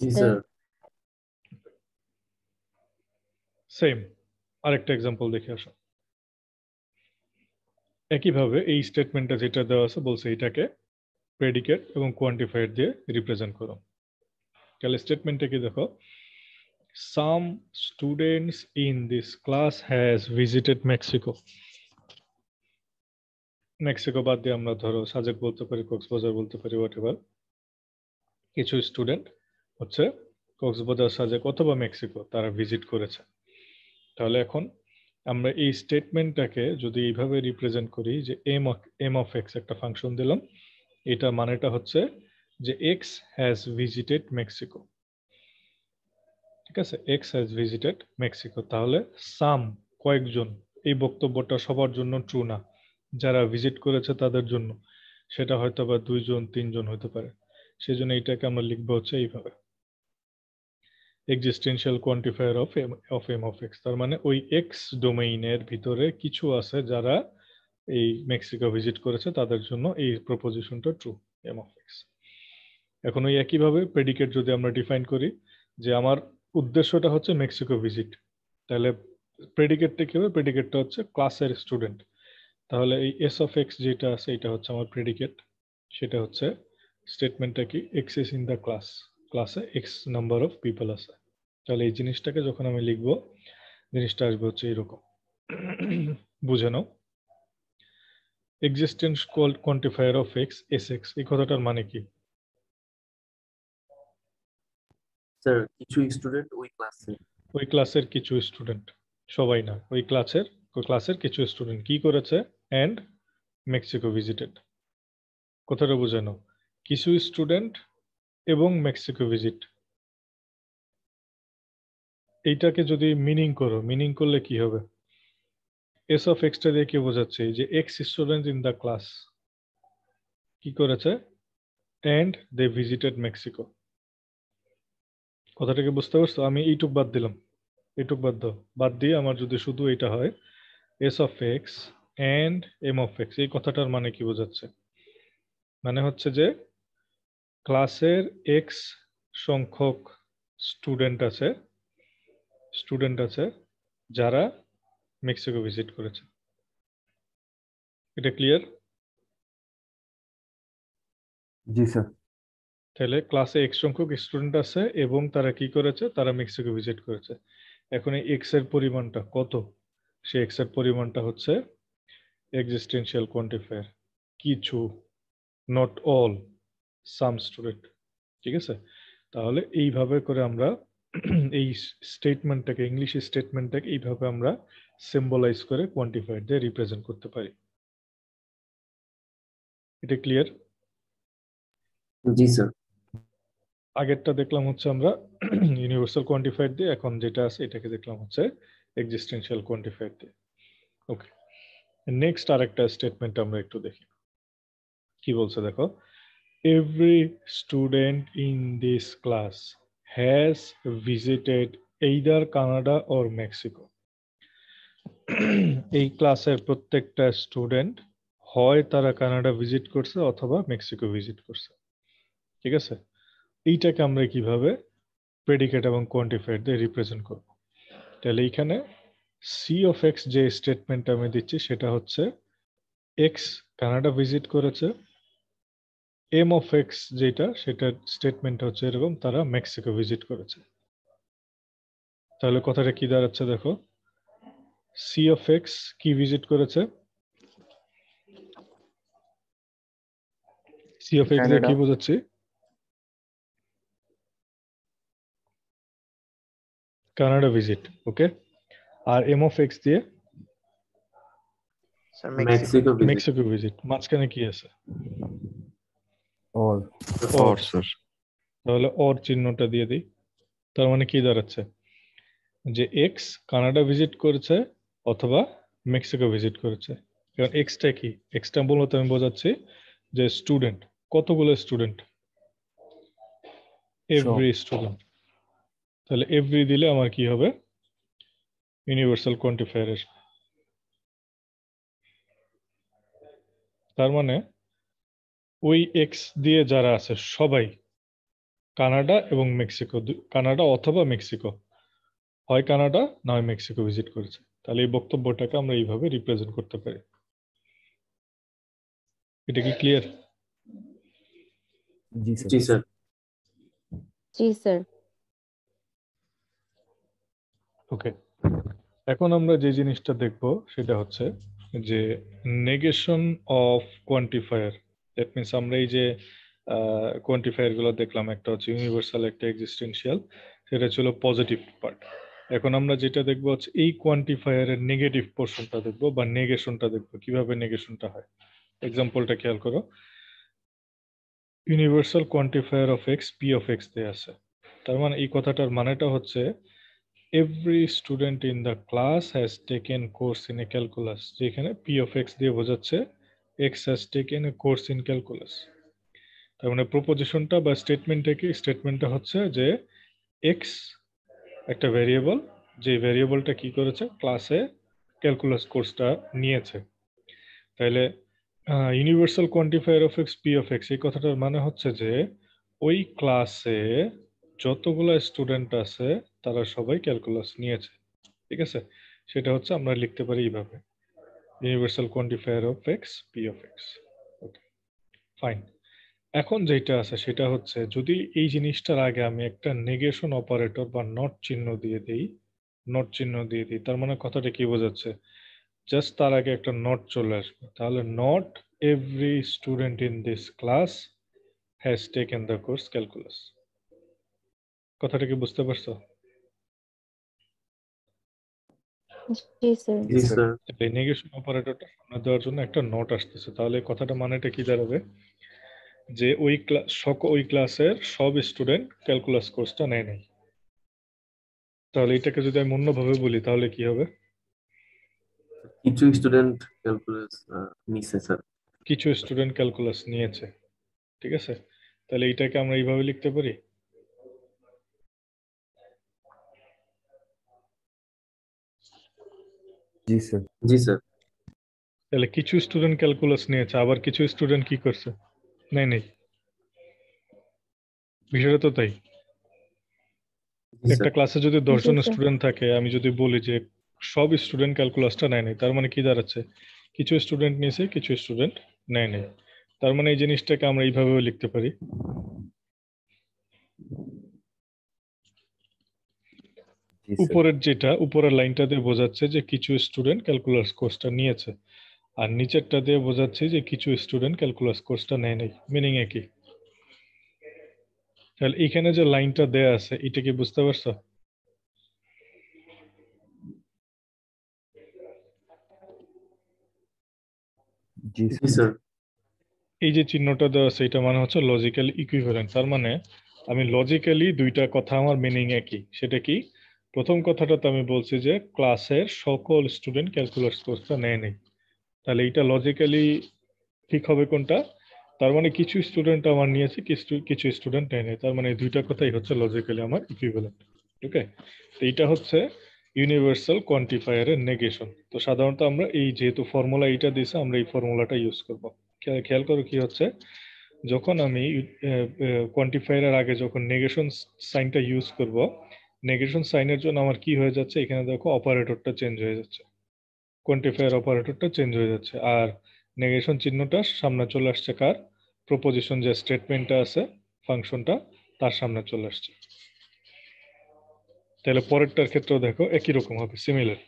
জি স্যার। সেম আরেকটা এক্সাম্পল দেখে আসো। একইভাবে এই স্টেটমেন্টটা যেটা দেওয়া আছে বলছে এটাকে প্রেডিকেট এবং কোয়ান্টিফায়ার দিয়ে রিপ্রেজেন্ট করো। তাহলে স্টেটমেন্টটা কি দেখো, some students in this class has visited Mexico. Mexico বাদ দিয়ে আমরা ধরো সাজেক বলতে পারি, কক্সবাজার বলতে পারি, হোয়াট এভার। কিছু স্টুডেন্ট হচ্ছে কক্সবাজার, সাজেক অথবা মেক্সিকো তারা ভিজিট করেছে। তাহলে এখন আমরা এই স্টেটমেন্টটাকে যদি এইভাবে রিপ্রেজেন্ট করি যে এম অফ এক্স একটা ফাংশন দিলাম, এটা মানেটা হচ্ছে যে এক্স হ্যাজ ভিজিটেড মেক্সিকো। ঠিক আছে, এক্স হ্যাজ ভিজিটেড মেক্সিকো। তাহলে সাম কয়েকজন, এই বক্তব্যটা সবার জন্য ট্রু না, যারা ভিজিট করেছে তাদের জন্য, সেটা হয়তো বা 2 জন 3 জন হতে পারে। সেই জন্য এইটাকে আমরা লিখবো হচ্ছে এইভাবে, existential quantifier of M of X. তার মানে ওই এক্স ডোমেইনের ভিতরে কিছু আছে যারা এই মেক্সিকো ভিজিট করেছে, তাদের জন্য এই প্রপোজিশনটা ট্রু, এম অফ এক্স। এখন ওই একইভাবে প্রেডিকেট যদি আমরা ডিফাইন করি যে আমার উদ্দেশ্যটা হচ্ছে মেক্সিকো ভিজিট, তাহলে প্রেডিকেটটা কি হবে, প্রেডিকেটটা হচ্ছে ক্লাসের স্টুডেন্ট। তাহলে এই এস অফ এক্স যেটা আছে এটা হচ্ছে আমার প্রেডিকেট, সেটা হচ্ছে স্টেটমেন্টটা কি, x is in the class, ক্লাসে এক্স নাম্বার অফ পিপল আছে। তাহলে এই জিনিসটাকে যখন আমি লিখবো, জিনিসটা আসবে হচ্ছে এরকম, বুঝে নাও। Existence quantifier of x S x, এই কথাটার মানে কি? স্যার কিছু স্টুডেন্ট ওই ক্লাসে। ওই ক্লাসের কিছু স্টুডেন্ট, সবাই না, ওই ক্লাসের কিছু স্টুডেন্ট কি করেছে, অ্যান্ড মেক্সিকো ভিজিটেড। কথাটা বুঝে নাও, কিছু স্টুডেন্ট এবং মেক্সিকো ভিজিট। এইটাকে যদি মিনিং করো, মিনিং করলে কি হবে, এস অফ এক্সটা দিয়ে কি বোঝাচ্ছে, যে ex student in the class কি করেছে, অ্যান্ড দে ভিজিটেড মেক্সিকো। কথাটাকে বুঝতে পারছো? আমি এইটুক বাদ দিলাম, এইটুক বাদ দাও, বাদ দিয়ে আমার যদি শুধু এটা হয় S of X and M of x, এই কথাটার মানে কি বোঝাচ্ছে, মানে হচ্ছে যে ক্লাসের এক্স সংখ্যক স্টুডেন্ট আছে যারা মেক্সিকো ভিজিট করেছে। এটা ক্লিয়ার? জি স্যার। তাহলে ক্লাসে এক্স সংখ্যক স্টুডেন্ট আছে এবং তারা কি করেছে, তারা মেক্সিকো ভিজিট করেছে। এখন এই এক্স এর পরিমাণটা কত, সেই এক্স এর পরিমাণটা হচ্ছে এক্সিস্টেন্সিয়াল কোয়ান্টিফায়ার, কিছু, নট অল, সাম স্টুডেন্ট। ঠিক আছে, তাহলে এইভাবে করে আমরা এই স্টেটমেন্টটাকে, ইংলিশ স্টেটমেন্টটাকে এইভাবে আমরা সিম্বলাইজ করে কোয়ান্টিফায়ার দিয়ে রিপ্রেজেন্ট করতে পারি। এটা ক্লিয়ার? জি স্যার। আগেরটা দেখলাম হচ্ছে আমরা ইউনিভার্সাল কোয়ান্টিফায়ার দিয়ে, এখন যেটা আছে এটাকে দেখলাম হচ্ছে এক্সিস্টেন্সিয়াল কোয়ান্টিফায়ার দিয়ে। ওকে, নেক্সট আরেকটা স্টেটমেন্ট আমরা একটু দেখি কি বলছে দেখো, every student in this class has visited either Canada or Mexico. এই ক্লাসের প্রত্যেকটা স্টুডেন্ট হয় তারা কানাডা ভিজিট করছে অথবা মেক্সিকো ভিজিট করছে। ঠিক আছে, এইটাকে আমরা কিভাবে প্রেডিকেট এবং কোয়ান্টিফায়ার দিয়ে রিপ্রেজেন্ট করব? তাহলে এইখানে সি অফ এক্স যে স্টেটমেন্ট আমি দিচ্ছি সেটা হচ্ছে এক্স কানাডা ভিজিট করেছে, এম অফ এক্স যেটা সেটার স্টেটমেন্ট হচ্ছে এরকম, তারা মেক্সিকো ভিজিট করেছে। তাহলে কথাটা কি দাঁড়াচ্ছে দেখো, সি অফ এক্স কি ভিজিট করেছে, সি অফ এক্স দিয়ে কানাডা। কি বোঝাচ্ছি, কানাডা ভিজিট, ওকে। আর এম অফ এক্স দিয়ে sir Mexico. Mexico visit. Mexico visit. মাঝখানে কি আছে? और অর স্যার। তাহলে অর চিহ্নটা দিয়ে দিই। তার মানে কি দাঁড়াচ্ছে যে এক্স কানাডা ভিজিট করেছে অথবা মেক্সিকো ভিজিট করেছে। কারণ এক্সটা কি, এক্সটা মূলত আমি বোঝাচ্ছি যে স্টুডেন্ট, কতগুলো স্টুডেন্ট, এভরি স্টুডেন্ট। তাহলে এভরি দিলে আমার কি হবে, ইউনিভার্সাল কোয়ান্টিফায়ার আসবে। তার মানে ওই এক্স দিয়ে যারা আছে সবাই কানাডা এবং মেক্সিকো, কানাডা অথবা মেক্সিকো, হয় কানাডা না হয় মেক্সিকো ভিজিট করেছে। তাহলে এই বক্তব্যটাকে আমরা এইভাবে রিপ্রেজেন্ট করতে পারি। এটা কি ক্লিয়ার? जी सर জি স্যার। জি স্যার। ওকে, এখন আমরা যে জিনিসটা দেখব সেটা হচ্ছে যে negation of quantifier. That means আমরা এই যে কোয়ান্টিফায়ার গুলো দেখলাম, একটা হচ্ছে ইউনিভার্সাল, একটা এক্সিস্টেন্সিয়াল, সেটা ছিল পজিটিভ পার্ট। এখন আমরা যেটা দেখবো হচ্ছে এই কোয়ান্টিফায়ারের নেগেটিভ পোর্শনটা দেখবো বা নেগেশনটা দেখবো, কিভাবে নেগেশনটা হয়। এক্সাম্পলটা খেয়াল করো, universal quantifier of x P of x দেয়া আছে। তার মানে এই কথাটার মানেটা হচ্ছে every student in the class has taken course in a calculus, যেখানে p of x দিয়ে বোঝাচ্ছে x has taken a course in calculus। তার মানে প্রপোজিশনটা বা স্টেটমেন্টটা কি, স্টেটমেন্টটা হচ্ছে যে x একটা ভেরিয়েবল, যে ভেরিয়েবলটা কি করেছে, ক্লাসে ক্যালকুলাস কোর্সটা নিয়েছে। তাহলে universal quantifier of x P of x, এই কথাটার মানে হচ্ছে যে ওই ক্লাসে যতগুলো স্টুডেন্ট আছে তারা সবাই ক্যালকুলাস নিয়েছে, ঠিক আছে। সেটা হচ্ছে আমরা লিখতে পারি এইভাবে, universal quantifier of x P of x. Okay fine. এখন যেটা আছে সেটা হচ্ছে যদি এই জিনিসটার আগে আমি একটা নেগেশন অপারেটর বা নট চিহ্ন দিয়ে দিই, নট চিহ্ন দিয়ে দিই, তার মানে কথাটা কি বোঝাচ্ছে, জাস্ট তার আগে একটা নট চলে আসবে। তাহলে not every student in this class has taken the course calculus. কথাটা কি বুঝতে পারছো? জি স্যার। জি স্যার। এই নেগেশন অপারেটরটা সামনে দেওয়ার জন্য একটা নোট আসতেছে। তাহলে এই কথাটা মানেটা কি দাঁড়াবে যে ওই ক্লাসের সব স্টুডেন্ট ক্যালকুলাস কোর্সটা নেয় নাই। তাহলে এটাকে যদি আমি অন্যভাবে বলি তাহলে কি হবে, কিছু স্টুডেন্ট ক্যালকুলাস নিছে স্যার। কিছু স্টুডেন্ট ক্যালকুলাস নিয়েছে, ঠিক আছে। তাহলে এটাকে আমরা এইভাবে লিখতে পারি, जी सर জি স্যার। তাহলে কিছু স্টুডেন্ট ক্যালকুলাস নিয়েছে, আবার কিছু স্টুডেন্ট কি করছে, নেই নেই। বিষয়টা তো তাই। জি একটা স্যার। ক্লাসে যদি 10 জন জি, স্যার। স্টুডেন্ট থাকে, আমি যদি বলি যে সব স্টুডেন্ট ক্যালকুলাসটা নেয় নাই, তার মানে কি দাঁড়াচ্ছে, কিছু স্টুডেন্ট নিয়েছে কিছু স্টুডেন্ট নেয় নাই। তার মানে এই জিনিসটাকে আমরা এইভাবেও লিখতে পারি, जी सर উপরের যেটা উপরের লাইনটা দিয়ে বোঝাচ্ছে যে কিছু স্টুডেंट ক্যালকুলাস কোর্সটা নিয়েছে, আর নিচেরটা দিয়ে বোঝাচ্ছে যে কিছু স্টুডেন্ট ক্যালকুলাস কোর্সটা নেয় নাই। মিনিং একই। তাহলে এখানে যে লাইনটা দেয়া আছে এটা কি বুঝতে পারছো? जी জি सर স্যার। এই যে চিহ্নটা দেওয়া আছে এটা মানে হচ্ছে লজিক্যালি ইকুইভ্যালেন্ট। তার মানে আমি লজিক্যালি দুইটা কথা আমার মিনিং একই। সেটা কি, প্রথম কথাটাতে আমি বলছি যে ক্লাসের সকল স্টুডেন্ট ক্যালকুলাস কোর্সটা নেয় নাই। তাহলে এটা লজিক্যালি ঠিক হবে কোনটা, তার মানে কিছু স্টুডেন্ট আমার নিয়েছে, কিছু স্টুডেন্ট নেয় নাই। তার মানে এই দুইটা কথাই হচ্ছে লজিক্যালি আমার ইকুইভ্যালেন্ট। ওকে, তো এইটা হচ্ছে ইউনিভার্সাল কোয়ান্টিফায়ারের নেগেশন। তো সাধারণত আমরা এই যেহেতু ফর্মুলা এইটা দিয়েছে, আমরা এই ফর্মুলাটা ইউজ করব। খেয়াল করো কি হচ্ছে, যখন আমি কোয়ান্টিফায়ারের আগে যখন নেগেশন সাইনটা ইউজ করব, নেগেশন সাইনের জন্য আমার কি হয়ে যাচ্ছে, এখানে দেখো অপারেটরটা চেঞ্জ হয়ে যাচ্ছে, কোয়ান্টিফায়ার অপারেটরটা চেঞ্জ হয়ে যাচ্ছে। আর নেগেশন চিহ্নটা সামনে চলে আসছে কার, প্রপোজিশন যে স্টেটমেন্টটা আছে ফাংশনটা তার সামনে চলে আসছে। তাহলে পরেরটার ক্ষেত্রেও দেখো একই রকম হবে, সিমিলার।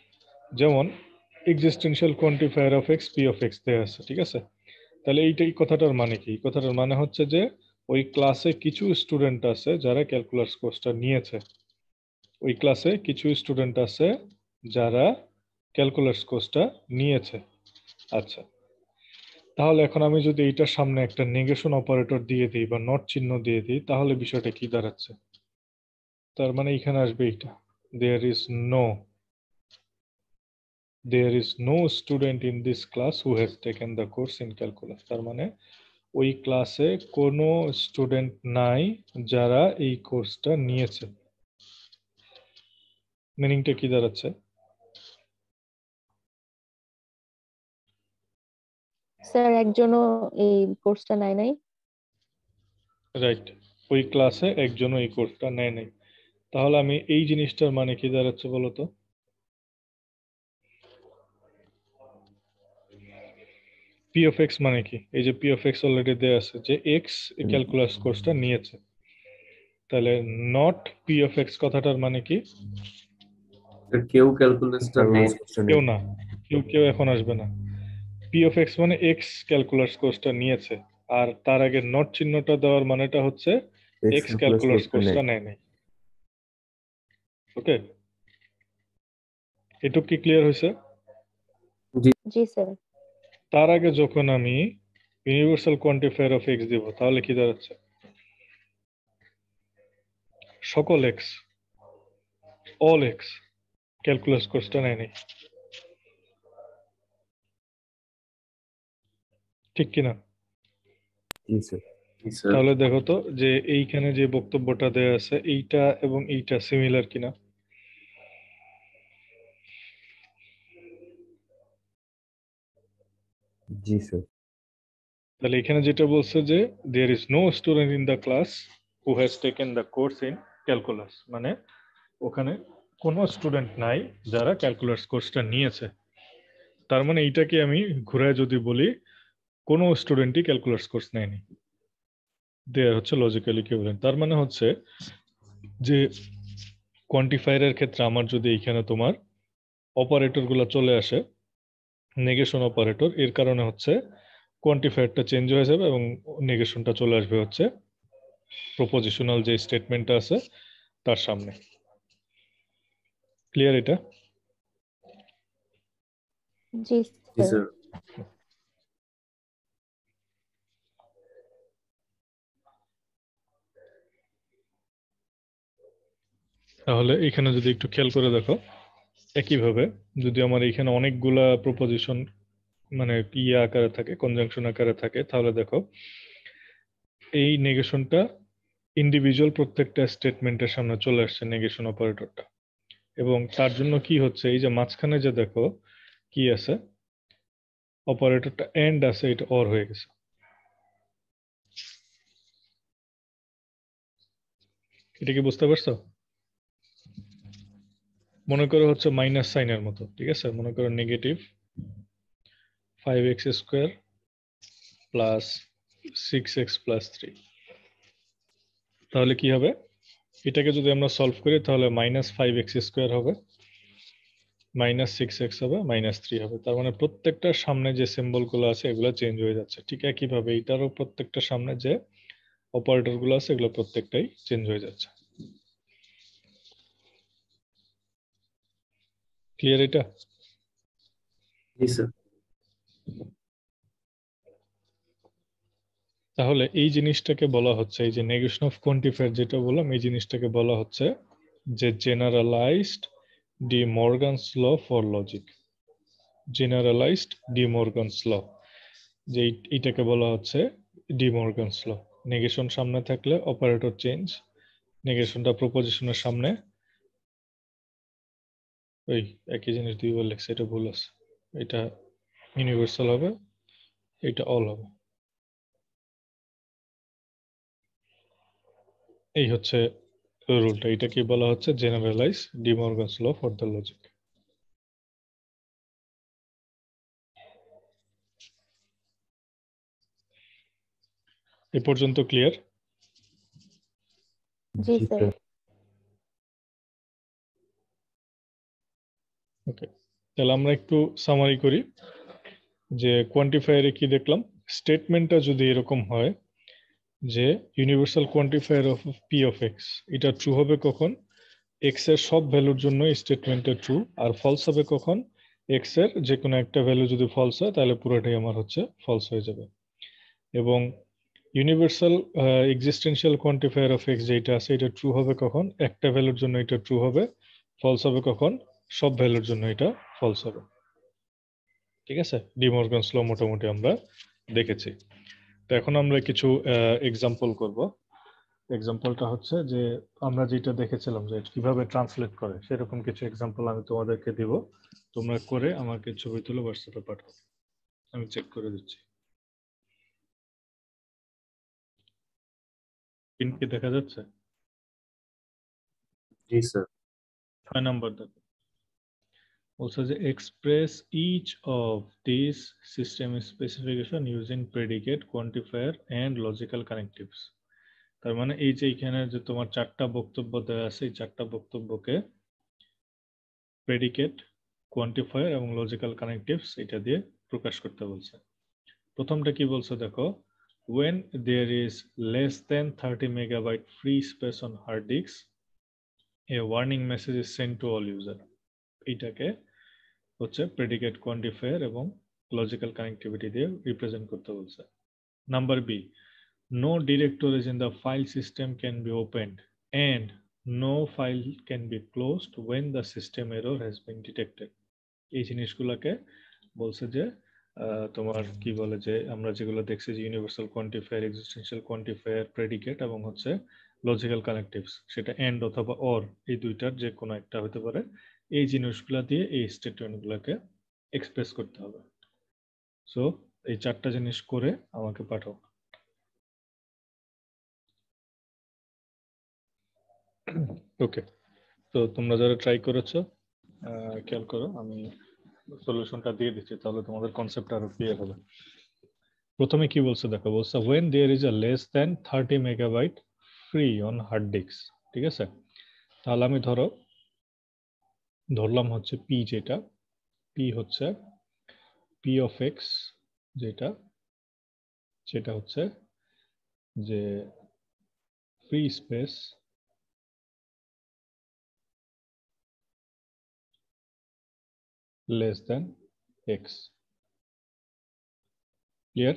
যেমন existential quantifier of x P of x দেয়া আছে, ঠিক আছে। তাহলে এই কথাটার মানে কি, এই কথাটার মানে হচ্ছে যে ওই ক্লাসে কিছু স্টুডেন্ট আছে যারা ক্যালকুলাস কোর্সটা নিয়েছে, ওই ক্লাসে কিছু স্টুডেন্ট আছে যারা ক্যালকুলাস কোর্সটা নিয়েছে। আচ্ছা, তাহলে এখন আমি যদি এইটার সামনে একটা নেগেশন অপারেটর দিয়ে দিই বা নট চিহ্ন দিয়ে দিই, তাহলে বিষয়টা কি দাঁড়াচ্ছে? তার মানে এখানে আসবে এইটা, there is no student in this class who has taken the course in calculus. তার মানে ওই ক্লাসে কোনো স্টুডেন্ট নাই যারা এই কোর্সটা নিয়েছে। মিনিংটা কি দাঁড়াচ্ছে? স্যার একজনও এই কোর্সটা নেয় নাই। রাইট, ওই ক্লাসে একজনও এই কোর্সটা নেয় নাই। তাহলে আমি এই জিনিসটার মানে কি দাঁড়াচ্ছে বলতো? পি অফ এক্স মানে কি? এই যে পি অফ এক্স অলরেডি দেয়া আছে যে এক্স ক্যালকুলাস কোর্সটা নিয়েছে। তাহলে নট পি অফ এক্স কথাটার মানে কি? কেউ ক্যালকুলাসটা নেই। কেউ না, কেউ এখন আসবে না। পি অফ এক্স মানে এক্স ক্যালকুলাস কোর্সটা নিয়েছে, আর তার আগে নট চিহ্নটা দেওয়ার মানেটা হচ্ছে এক্স ক্যালকুলাস কোর্সটা নেয় নাই। ওকে, এটুকু কি ক্লিয়ার হয়েছে? জি স্যার। তার আগে যখন আমি ইউনিভার্সাল কোয়ান্টিফায়ার অফ এক্স দিব, তাহলে কি দাঁড়াচ্ছে? সকল এক্স, অল এক্স ক্যালকুলাস কোর্সটা নেয় নাই, ঠিক কিনা? জি স্যার। তাহলে দেখো তো যে এইখানে যে বক্তব্যটা দেয়া আছে এইটা এবং এইটা সিমিলার কিনা। জি স্যার। তাহলে এখানে যেটা বলছে যে there is no student in the class who has taken the course in calculus, মানে ওখানে কোনো স্টুডেন্ট নাই যারা ক্যালকুলাস কোর্সটা নিয়েছে। তার মানে এইটাকে আমি ঘুরায় যদি বলি কোনো স্টুডেন্টই ক্যালকুলাস কোর্স নেয়নি, দেয়ার হচ্ছে লজিক্যালি ইকুইভ্যালেন্ট। তার মানে হচ্ছে যে কোয়ান্টিফায়ারের ক্ষেত্রে আমার যদি এইখানে তোমার অপারেটরগুলো চলে আসে নেগেশন অপারেটর, এর কারণে হচ্ছে কোয়ান্টিফায়ারটা চেঞ্জ হয়ে যাবে এবং নেগেশনটা চলে আসবে হচ্ছে প্রপোজিশনাল যে স্টেটমেন্টটা আছে তার সামনে। ক্লিয়ার এটা? জি স্যার। স্যার। তাহলে এখানে যদি একটু খেয়াল করে দেখো, একইভাবে যদি আমার এখানে অনেকগুলা প্রপোজিশন মানে ইয়ে আকারে থাকে, কনজাংশন আকারে থাকে, তাহলে দেখো এই নেগেশনটা ইন্ডিভিজুয়াল প্রত্যেকটা স্টেটমেন্টের সামনে চলে আসছে নেগেশন অপারেটরটা। এবং তার জন্য কি হচ্ছে, এই যে মাঝখানে যে দেখো কি আছে, অপারেটরটা এন্ড আছে, এটা অর হয়ে গেছে। এটা কি বুঝতে পারছো? মনে করো হচ্ছে মাইনাস সাইনের মতো, ঠিক আছে? মনে করো negative 5x square plus 6x plus 3, তাহলে কি হবে? এটাকে যদি আমরা সলভ করি তাহলে মাইনাস 5x স্কোয়ার হবে, মাইনাস 6x হবে, মাইনাস 3 হবে। তার মানে প্রত্যেকটার সামনে যে সিম্বলগুলো আছে এগুলো চেঞ্জ হয়ে যাচ্ছে। ঠিক একইভাবে এইটারও প্রত্যেকটার সামনে যে অপারেটরগুলো আছে এগুলো প্রত্যেকটাই চেঞ্জ হয়ে যাচ্ছে। ক্লিয়ার এটা? জি স্যার। তাহলে এই জিনিসটাকে বলা হচ্ছে, এই যে নেগেশন অফ কোয়ান্টিফায়ার যেটা বললাম, এই জিনিসটাকে বলা হচ্ছে যে generalized De Morgan's law for logic. Generalized De Morgan's law, যে এইটাকে বলা হচ্ছে ডি মর্গানস ল। নেগেশন সামনে থাকলে অপারেটর চেঞ্জ, নেগেশনটা প্রপোজিশনের সামনে ওই একই জিনিস দুইবার লেখছে, এটা ভুল আছে। এটা ইউনিভার্সাল হবে, এটা অল হবে। এই হচ্ছে রুলটা। এটা কি বলা হচ্ছে? Generalize De Morgan's law for the logic. এ পর্যন্ত ক্লিয়ার? জি স্যার। ওকে, তাহলে আমরা একটু সামারি করি যে কোয়ান্টিফায়ারে কি দেখলাম। স্টেটমেন্টটা যদি এরকম হয় যে universal quantifier of P of x, এটা ট্রু হবে কখন? এক্স এর সব ভ্যালুর জন্য স্টেটমেন্টটা ট্রু, আর ফলস হবে কখন এক্স এর যে কোনো একটা ভ্যালু যদি ফলস হয় তাহলে পুরোটাই আমার হচ্ছে ফলস হয়ে যাবে। এবং universal existential quantifier of x যেটা আছে এটা ট্রু হবে কখন, একটা ভ্যালুর জন্য এটা ট্রু হবে, ফলস হবে কখন সব ভ্যালুর জন্য এটা ফলস হবে। ঠিক আছে, ডি মর্গানস ল মোটামুটি আমরা দেখেছি। তো এখন আমরা কিছু এক্সাম্পল করব। এক্সাম্পলটা হচ্ছে যে আমরা যেটা দেখেছিলাম যে কিভাবে ট্রান্সলেট করে সেরকম কিছু এক্সাম্পল আমি তোমাদেরকে দিব, তোমরা করে আমাকে ছবি তুলে হোয়াটসঅ্যাপে পাঠাও, আমি চেক করে দিচ্ছি। পিন কি দেখা যাচ্ছে? জি স্যার। 6 নাম্বার দেখো, বলছে যে express each of this system specification using predicate, quantifier and logical connectives. তার মানে এই যে এখানে যে তোমার চারটা বক্তব্য দেওয়া আছে, এই চারটা বক্তব্যকে প্রেডিকেট, কোয়ান্টিফায়ার এবং লজিক্যাল কানেক্টিভস এটা দিয়ে প্রকাশ করতে বলছে। প্রথমটা কি বলছে দেখো, when there is less than 30 megabyte free space on hard disks, a warning message is sent to all user. এইটাকে হচ্ছে প্রেডিকেট, কোয়ান্টিফায়ার এবং লজিক্যাল কানেক্টিভিটি দিয়ে রিপ্রেজেন্ট করতে বলছে। Number B, no directories in the file system can be opened and no file can be closed when the system error has been detected. এই জিনিসগুলোকে বলছে যে তোমার কি বলে যে আমরা যেগুলো দেখছি যে universal quantifier, existential quantifier, predicate এবং হচ্ছে লজিক্যাল কানেক্টিভস, সেটা এন্ড অথবা অর এই দুইটার যে কোনো একটা হতে পারে, এই জিনিসগুলো দিয়ে এই স্টেটমেন্টগুলোকে এক্সপ্রেস করতে হবে। সো এই চারটা জিনিস করে আমাকে পাঠাও। ওকে, তো তোমরা যারা ট্রাই করেছো খেয়াল করো, আমি সলিউশনটা দিয়ে দিচ্ছি, তাহলে তোমাদের কনসেপ্ট আরো ক্লিয়ার হবে। প্রথমে কি বলছে দেখো, বলছে when there is a less than 30 megabyte free on hard disks। ঠিক আছে, তাহলে আমি ধরলাম হচ্ছে পি, যেটা পি হচ্ছে পি অফ এক্স, যেটা হচ্ছে যে free space less than x। Clear?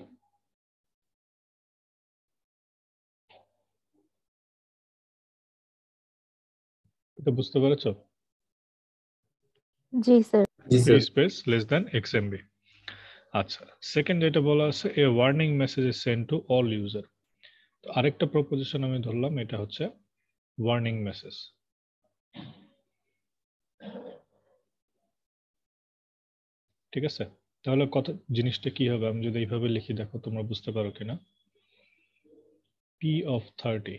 এটা বুঝতে পেরেছো? জি স্যার। জি free sir. Space less than x MB. আচ্ছা, সেকেন্ড যেটা বলা আছে, a warning message is send to all user. আরেকটা প্রপোজিশন আমি ধরলাম, এটা হচ্ছে ওয়ার্নিং মেসেজ। ঠিক আছে, তাহলে কত জিনিসটা কি হবে আমি যদি এইভাবে লিখি, দেখো তোমরা বুঝতে পারো কিনা। পি অফ 30,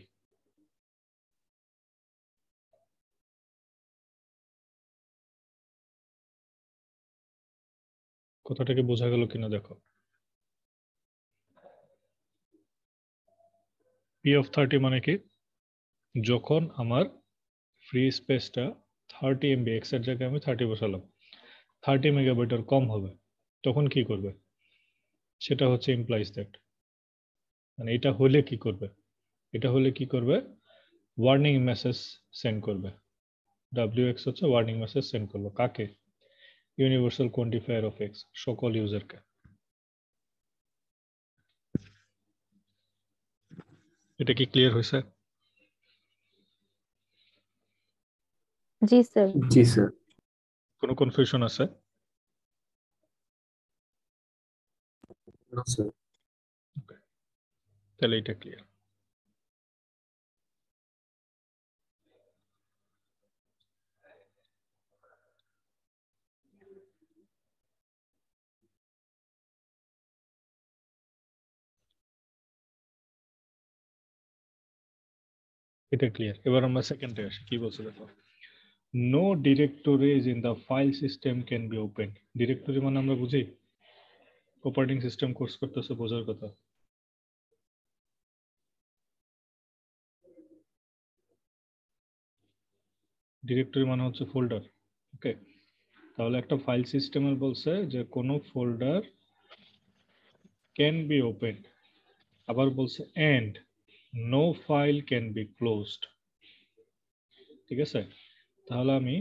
কথাটাকে বোঝা গেল কিনা দেখো। পি অফ 30 মানে কি, যখন আমার ফ্রি স্পেসটা 30 এমবি, এক্স এর জায়গায় আমি 30 বসালাম, 30 মেগাবাইটের কম হবে, তখন কি করবে, সেটা হচ্ছে ইমপ্লাইজ দ্যাট, মানে এটা হলে কি করবে, এটা হলে কি করবে, ওয়ার্নিং মেসেজ সেন্ড করবে। WX হচ্ছে ওয়ার্নিং মেসেজ সেন্ড করলো কাকে, ইউনিভার্সাল কোয়ান্টিফায়ার অফ এক্স, সকল ইউজারকে। এটা কি ক্লিয়ার হয়েছে? জি স্যার। জি স্যার। কোনো কনফিউশন আছে? No sir. তাহলে এটা ক্লিয়ার। এটা ক্লিয়ার। এবার আমরা সেকেন্ডে আসি, কি বলছে দেখো, no directories in the file system can be open. Directory মানে আমরা বুঝি অপারেটিং সিস্টেম কোর্স করতেছে, বোঝার কথা। ডিরেক্টরি মানে হচ্ছে ফোল্ডার। ওকে, তাহলে একটা ফাইল সিস্টেমের বলছে যে কোনো ফোল্ডার ক্যান বি ওপেন, আবার বলছে and no file can be closed. ঠিক আছে, তাহলে আমি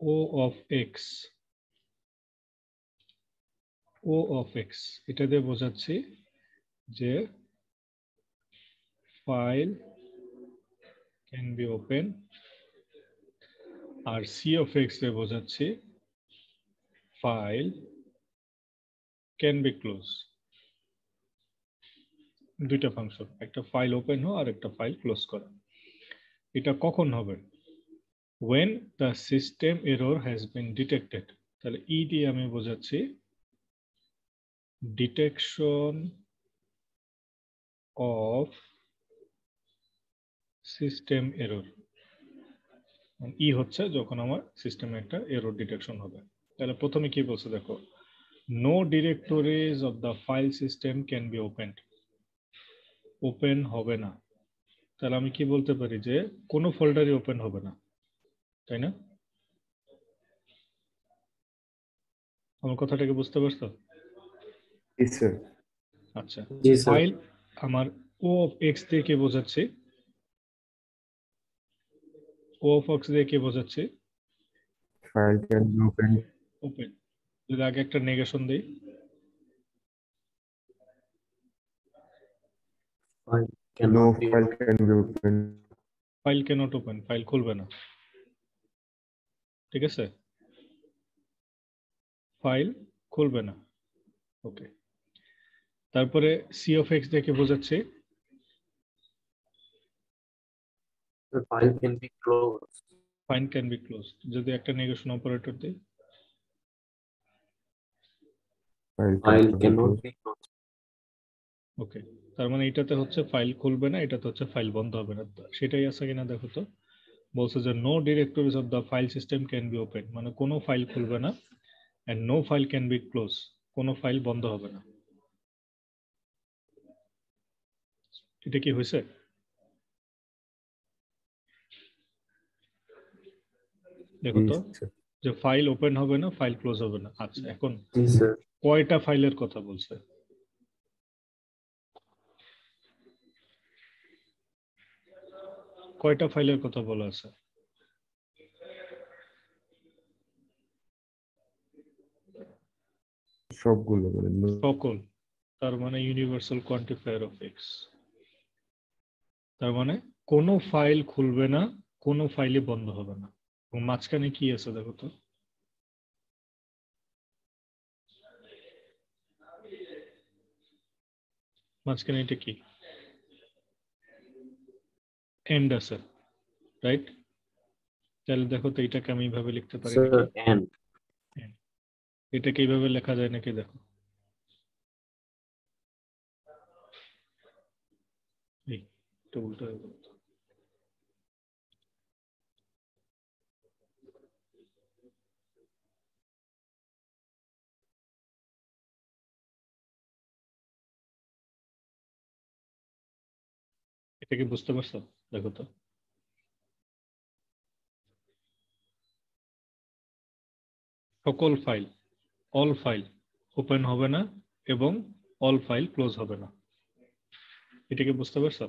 ও অফ এক্স এটা দিয়ে বোঝাচ্ছি যে ফাইল ক্যান বি ওপেন, আর সি অফ এক্স দিয়ে বোঝাচ্ছি ফাইল ক্যান বি ক্লোজ। দুইটা ফাংশন, একটা ফাইল ওপেন হওয়া আর একটা ফাইল ক্লোজ করা। এটা কখন হবে? when the system error has been detected। তাহলে ই দিয়ে আমি বোঝাচ্ছি ডিটেকশন অফ সিস্টেম এরর। ই হচ্ছে যখন আমার সিস্টেমে একটা এরর ডিটেকশন হবে। তাহলে প্রথমে কি বলছে দেখো, no directories of the file system can be opened. Open হবে না। তাহলে আমি কি বলতে পারি যে কোনো ফোল্ডারই ওপেন হবে না, তাই না? আমার কথাটাকে বুঝতে পারছো? জি স্যার। আচ্ছা, জি স্যার। ফাইল আমার ও অফ এক্স দিয়ে কি বোঝাচ্ছি? ও অফ এক্স দিয়ে কি বোঝাচ্ছি? File can be open. Open. যদি আগে একটা নেগেশন দিই, File no cannot be file opened. Can be open. File cannot open, file খুলবে না, ঠিক আছে? ফাইল খুলবে না, ওকে। তারপরে সি অফ এক্স দিয়ে কি বোঝাচ্ছি? The file can be closed. File can be close. যদি একটা নেগেশন অপারেটর দিই, File cannot be closed. ওকে। তার মানে এটাতে হচ্ছে ফাইল খুলবে না, এটাতে হচ্ছে ফাইল বন্ধ হবে না। সেটাই আছে কিনা দেখো তো। বলছে যে no directories of the file system can be open, মানে কোনো ফাইল খুলবে না, and no file can be close, কোনো ফাইল বন্ধ হবে না। এটা কি হয়েছে? দেখো তো, যে ফাইল ওপেন হবে না, ফাইল ক্লোজ হবে না। আচ্ছা, এখন জি স্যার। কয়টা ফাইলের কথা বলছে? কয়টা ফাইলের কথা বলা আছে? সবগুলো মানে সকল। তার মানে ইউনিভার্সাল কোয়ান্টিফায়ার অফ এক্স। তার মানে কোনো ফাইল খুলবে না, কোনো ফাইলই বন্ধ হবে না। এবং মাঝখানে কি আছে দেখো তো। মাঝখানে এটা কি? এন্ড আছে, রাইট? তাহলে দেখো তো, এটাকে আমি এইভাবে লিখতে পারি Sir, নাকি? and এটাকে এইভাবে লেখা যায় নাকি? দেখো, এই এটা উল্টো হয়ে গেল। এটা কি বুঝতে পারছো? দেখো তো, সকল ফাইল, অল ফাইল ওপেন হবে না এবং অল ফাইল ক্লোজ হবে না। এটা কি বুঝতে পারছো?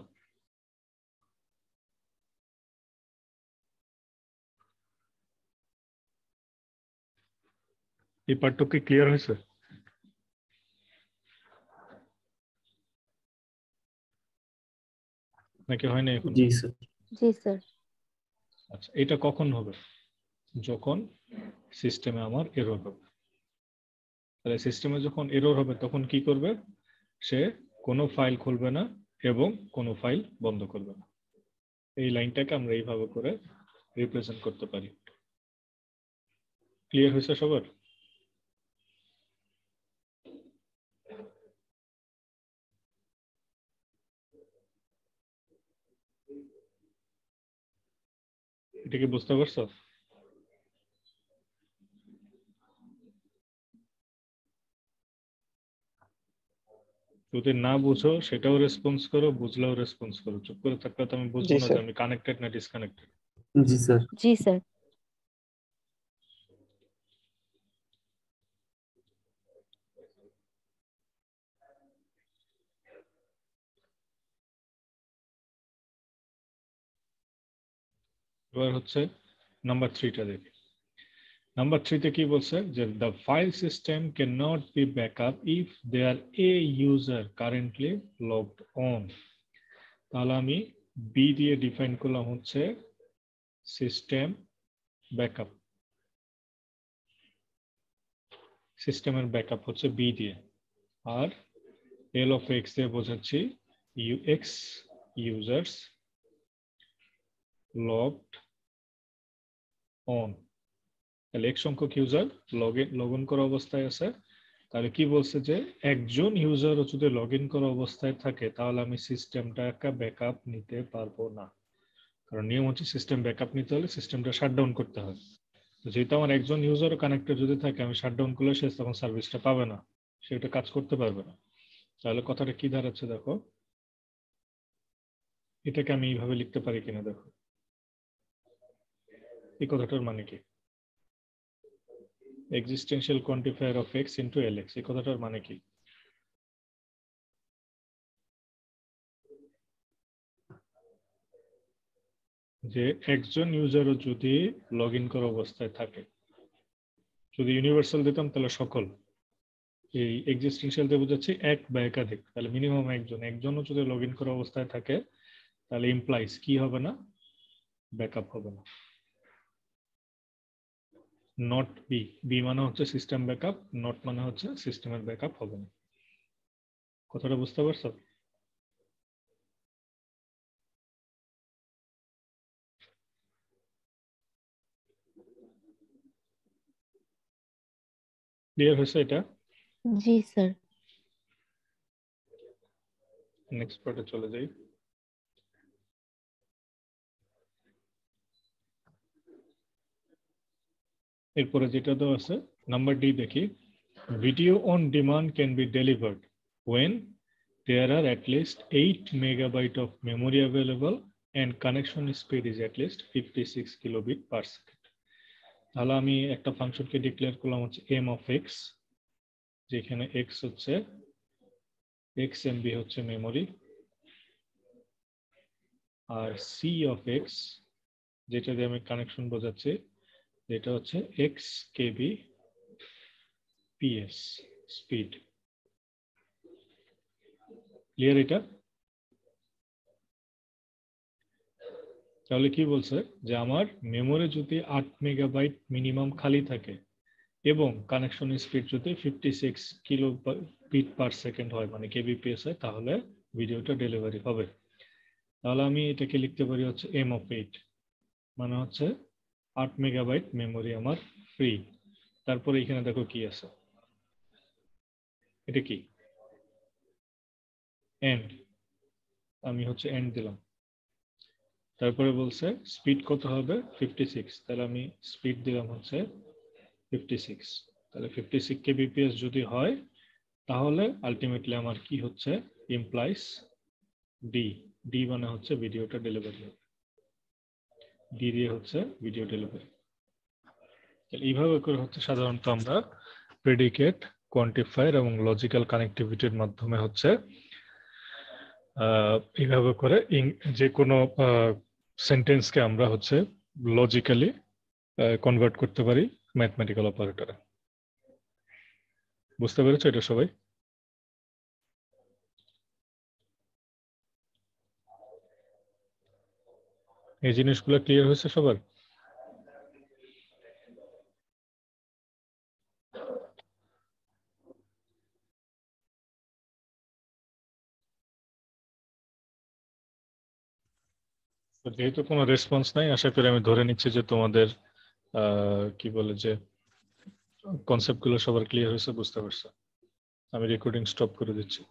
এই পার্টটা কি ক্লিয়ার হয়েছে নাকি হয়নি এখন? জি স্যার। জি স্যার। আচ্ছা, এটা কখন হবে? যখন সিস্টেমে আমার এরর হবে। তাহলে সিস্টেমে যখন এরর হবে তখন কি করবে? সে কোনো ফাইল খুলবে না এবং কোনো ফাইল বন্ধ করবে না। এই লাইনটাকে আমরা এইভাবে করে রিপ্রেজেন্ট করতে পারি। ক্লিয়ার হয়েছে সবার? এটা কি বুঝতে পারছো? যদি না বুঝো সেটাও রেসপন্স করো, বুঝলেও রেসপন্স করো। চুপ করে থাকলে তো আমি বুঝবো জি না যে স্যার। আমি কানেক্টেড না ডিসকানেক্টেড। জি স্যার। জি স্যার। এবার হচ্ছে নাম্বার 3টা দেখি। নাম্বার 3তে কি বলছে যে the file system cannot be backup if there a user currently logged on। তাহলে আমি বি দিয়ে ডিফাইন করলাম হচ্ছে সিস্টেম ব্যাকআপ। সিস্টেমের ব্যাকআপ হচ্ছে বি দিয়ে, আর এল অফ এক্স দিয়ে বোঝাচ্ছি এক্স ইউজার্স লগড অন। তাহলে এক সংখ্যক ইউজার লগ ইন করা অবস্থায় আছে। তাহলে কি বলছে যে একজন ইউজারও যদি লগ ইন করা অবস্থায় থাকে তাহলে আমি সিস্টেমটাকে ব্যাকআপ নিতে পারবো না, কারণ নিয়ম হচ্ছে সিস্টেম ব্যাকআপ নিতে হলে সিস্টেমটা শাটডাউন করতে হয়। যেহেতু আমার একজন ইউজারও কানেক্টেড যদি থাকে, আমি শাটডাউন করলে সে তখন সার্ভিসটা পাবে না, সেটা কাজ করতে পারবে না। তাহলে কথাটা কি দাঁড়াচ্ছে দেখো, এটাকে আমি এইভাবে লিখতে পারি কিনা দেখো। এই কথাটার মানে কি? Existential quantifier of x into LX, এই কথাটার মানে কি? যে একজন ইউজারও যদি লগ ইন করা অবস্থায় থাকে, যদি ইউনিভার্সাল দিতাম তাহলে সকল, এই এক্সিস্টেন্সিয়াল দিয়ে বোঝাচ্ছি এক বা একাধিক। তাহলে মিনিমাম একজনও যদি লগ ইন করা অবস্থায় থাকে তাহলে ইমপ্লাইজ কি হবে না, ব্যাকআপ হবে না। নট বি, বি মানে হচ্ছে সিস্টেম ব্যাকআপ, নট মানে হচ্ছে সিস্টেমের ব্যাকআপ হবে না। কথাটা বুঝতে পারছো? ক্লিয়ার হয়েছে এটা? জি স্যার। নেক্সট পার্টে চলে যাই। এরপরে যেটা দেওয়া আছে নাম্বার ডি দেখি। Video on demand can be delivered when there are at least 8 megabyte of memory available and connection speed is at least 56 kilobit per second। তাহলে আমি একটা ফাংশনকে ডিক্লেয়ার করলাম হচ্ছে m of x, যেখানে x হচ্ছে x MB হচ্ছে memory, আর c of x যেটা দিয়ে আমি কানেকশন বোঝাচ্ছি যেটা হচ্ছে x KB PS speed. Clear এটা? তাহলে কি বলছে যে আমার মেমোরি যদি 8 মেগাবাইট মিনিমাম খালি থাকে এবং কানেকশন স্পিড যদি 56 কিলোবিট পার সেকেন্ড হয়, মানে কেবিপিএস হয়, তাহলে ভিডিওটা ডেলিভারি হবে। তাহলে আমি এটাকে লিখতে পারি হচ্ছে m of 8, মানে হচ্ছে 8 মেগাবাইট মেমোরি আমার ফ্রি। তারপরে এখানে দেখো কি আছে, এটা কি এন্ড, আমি হচ্ছে এন্ড দিলাম। তারপরে বলছে স্পিড কত হবে 56, তাহলে আমি স্পিড দিলাম হচ্ছে 56। তাহলে 56 kbps যদি হয় তাহলে আলটিমেটলি আমার কি হচ্ছে ইমপ্লাইজ ডি, ডি মানে হচ্ছে ভিডিওটা ডেলিভারি হবে, ডি দিয়ে হচ্ছে ভিডিও ডেলিভারি। তাহলে এইভাবে করে হচ্ছে সাধারণত আমরা প্রেডিকেট, কোয়ান্টিফায়ার এবং লজিক্যাল কানেক্টিভিটির মাধ্যমে হচ্ছে এইভাবে করে যে কোনো সেন্টেন্সকে আমরা হচ্ছে লজিক্যালি কনভার্ট করতে পারি ম্যাথমেটিক্যাল অপারেটরে। বুঝতে পেরেছো এটা সবাই? এই জিনিসগুলো ক্লিয়ার হয়েছে সবার? যেহেতু কোনো রেসপন্স নাই, আশা করি আমি ধরে নিচ্ছি যে তোমাদের কি বলে যে কনসেপ্টগুলো সবার ক্লিয়ার হয়েছে, বুঝতে পারছো। আমি রেকর্ডিং স্টপ করে দিচ্ছি।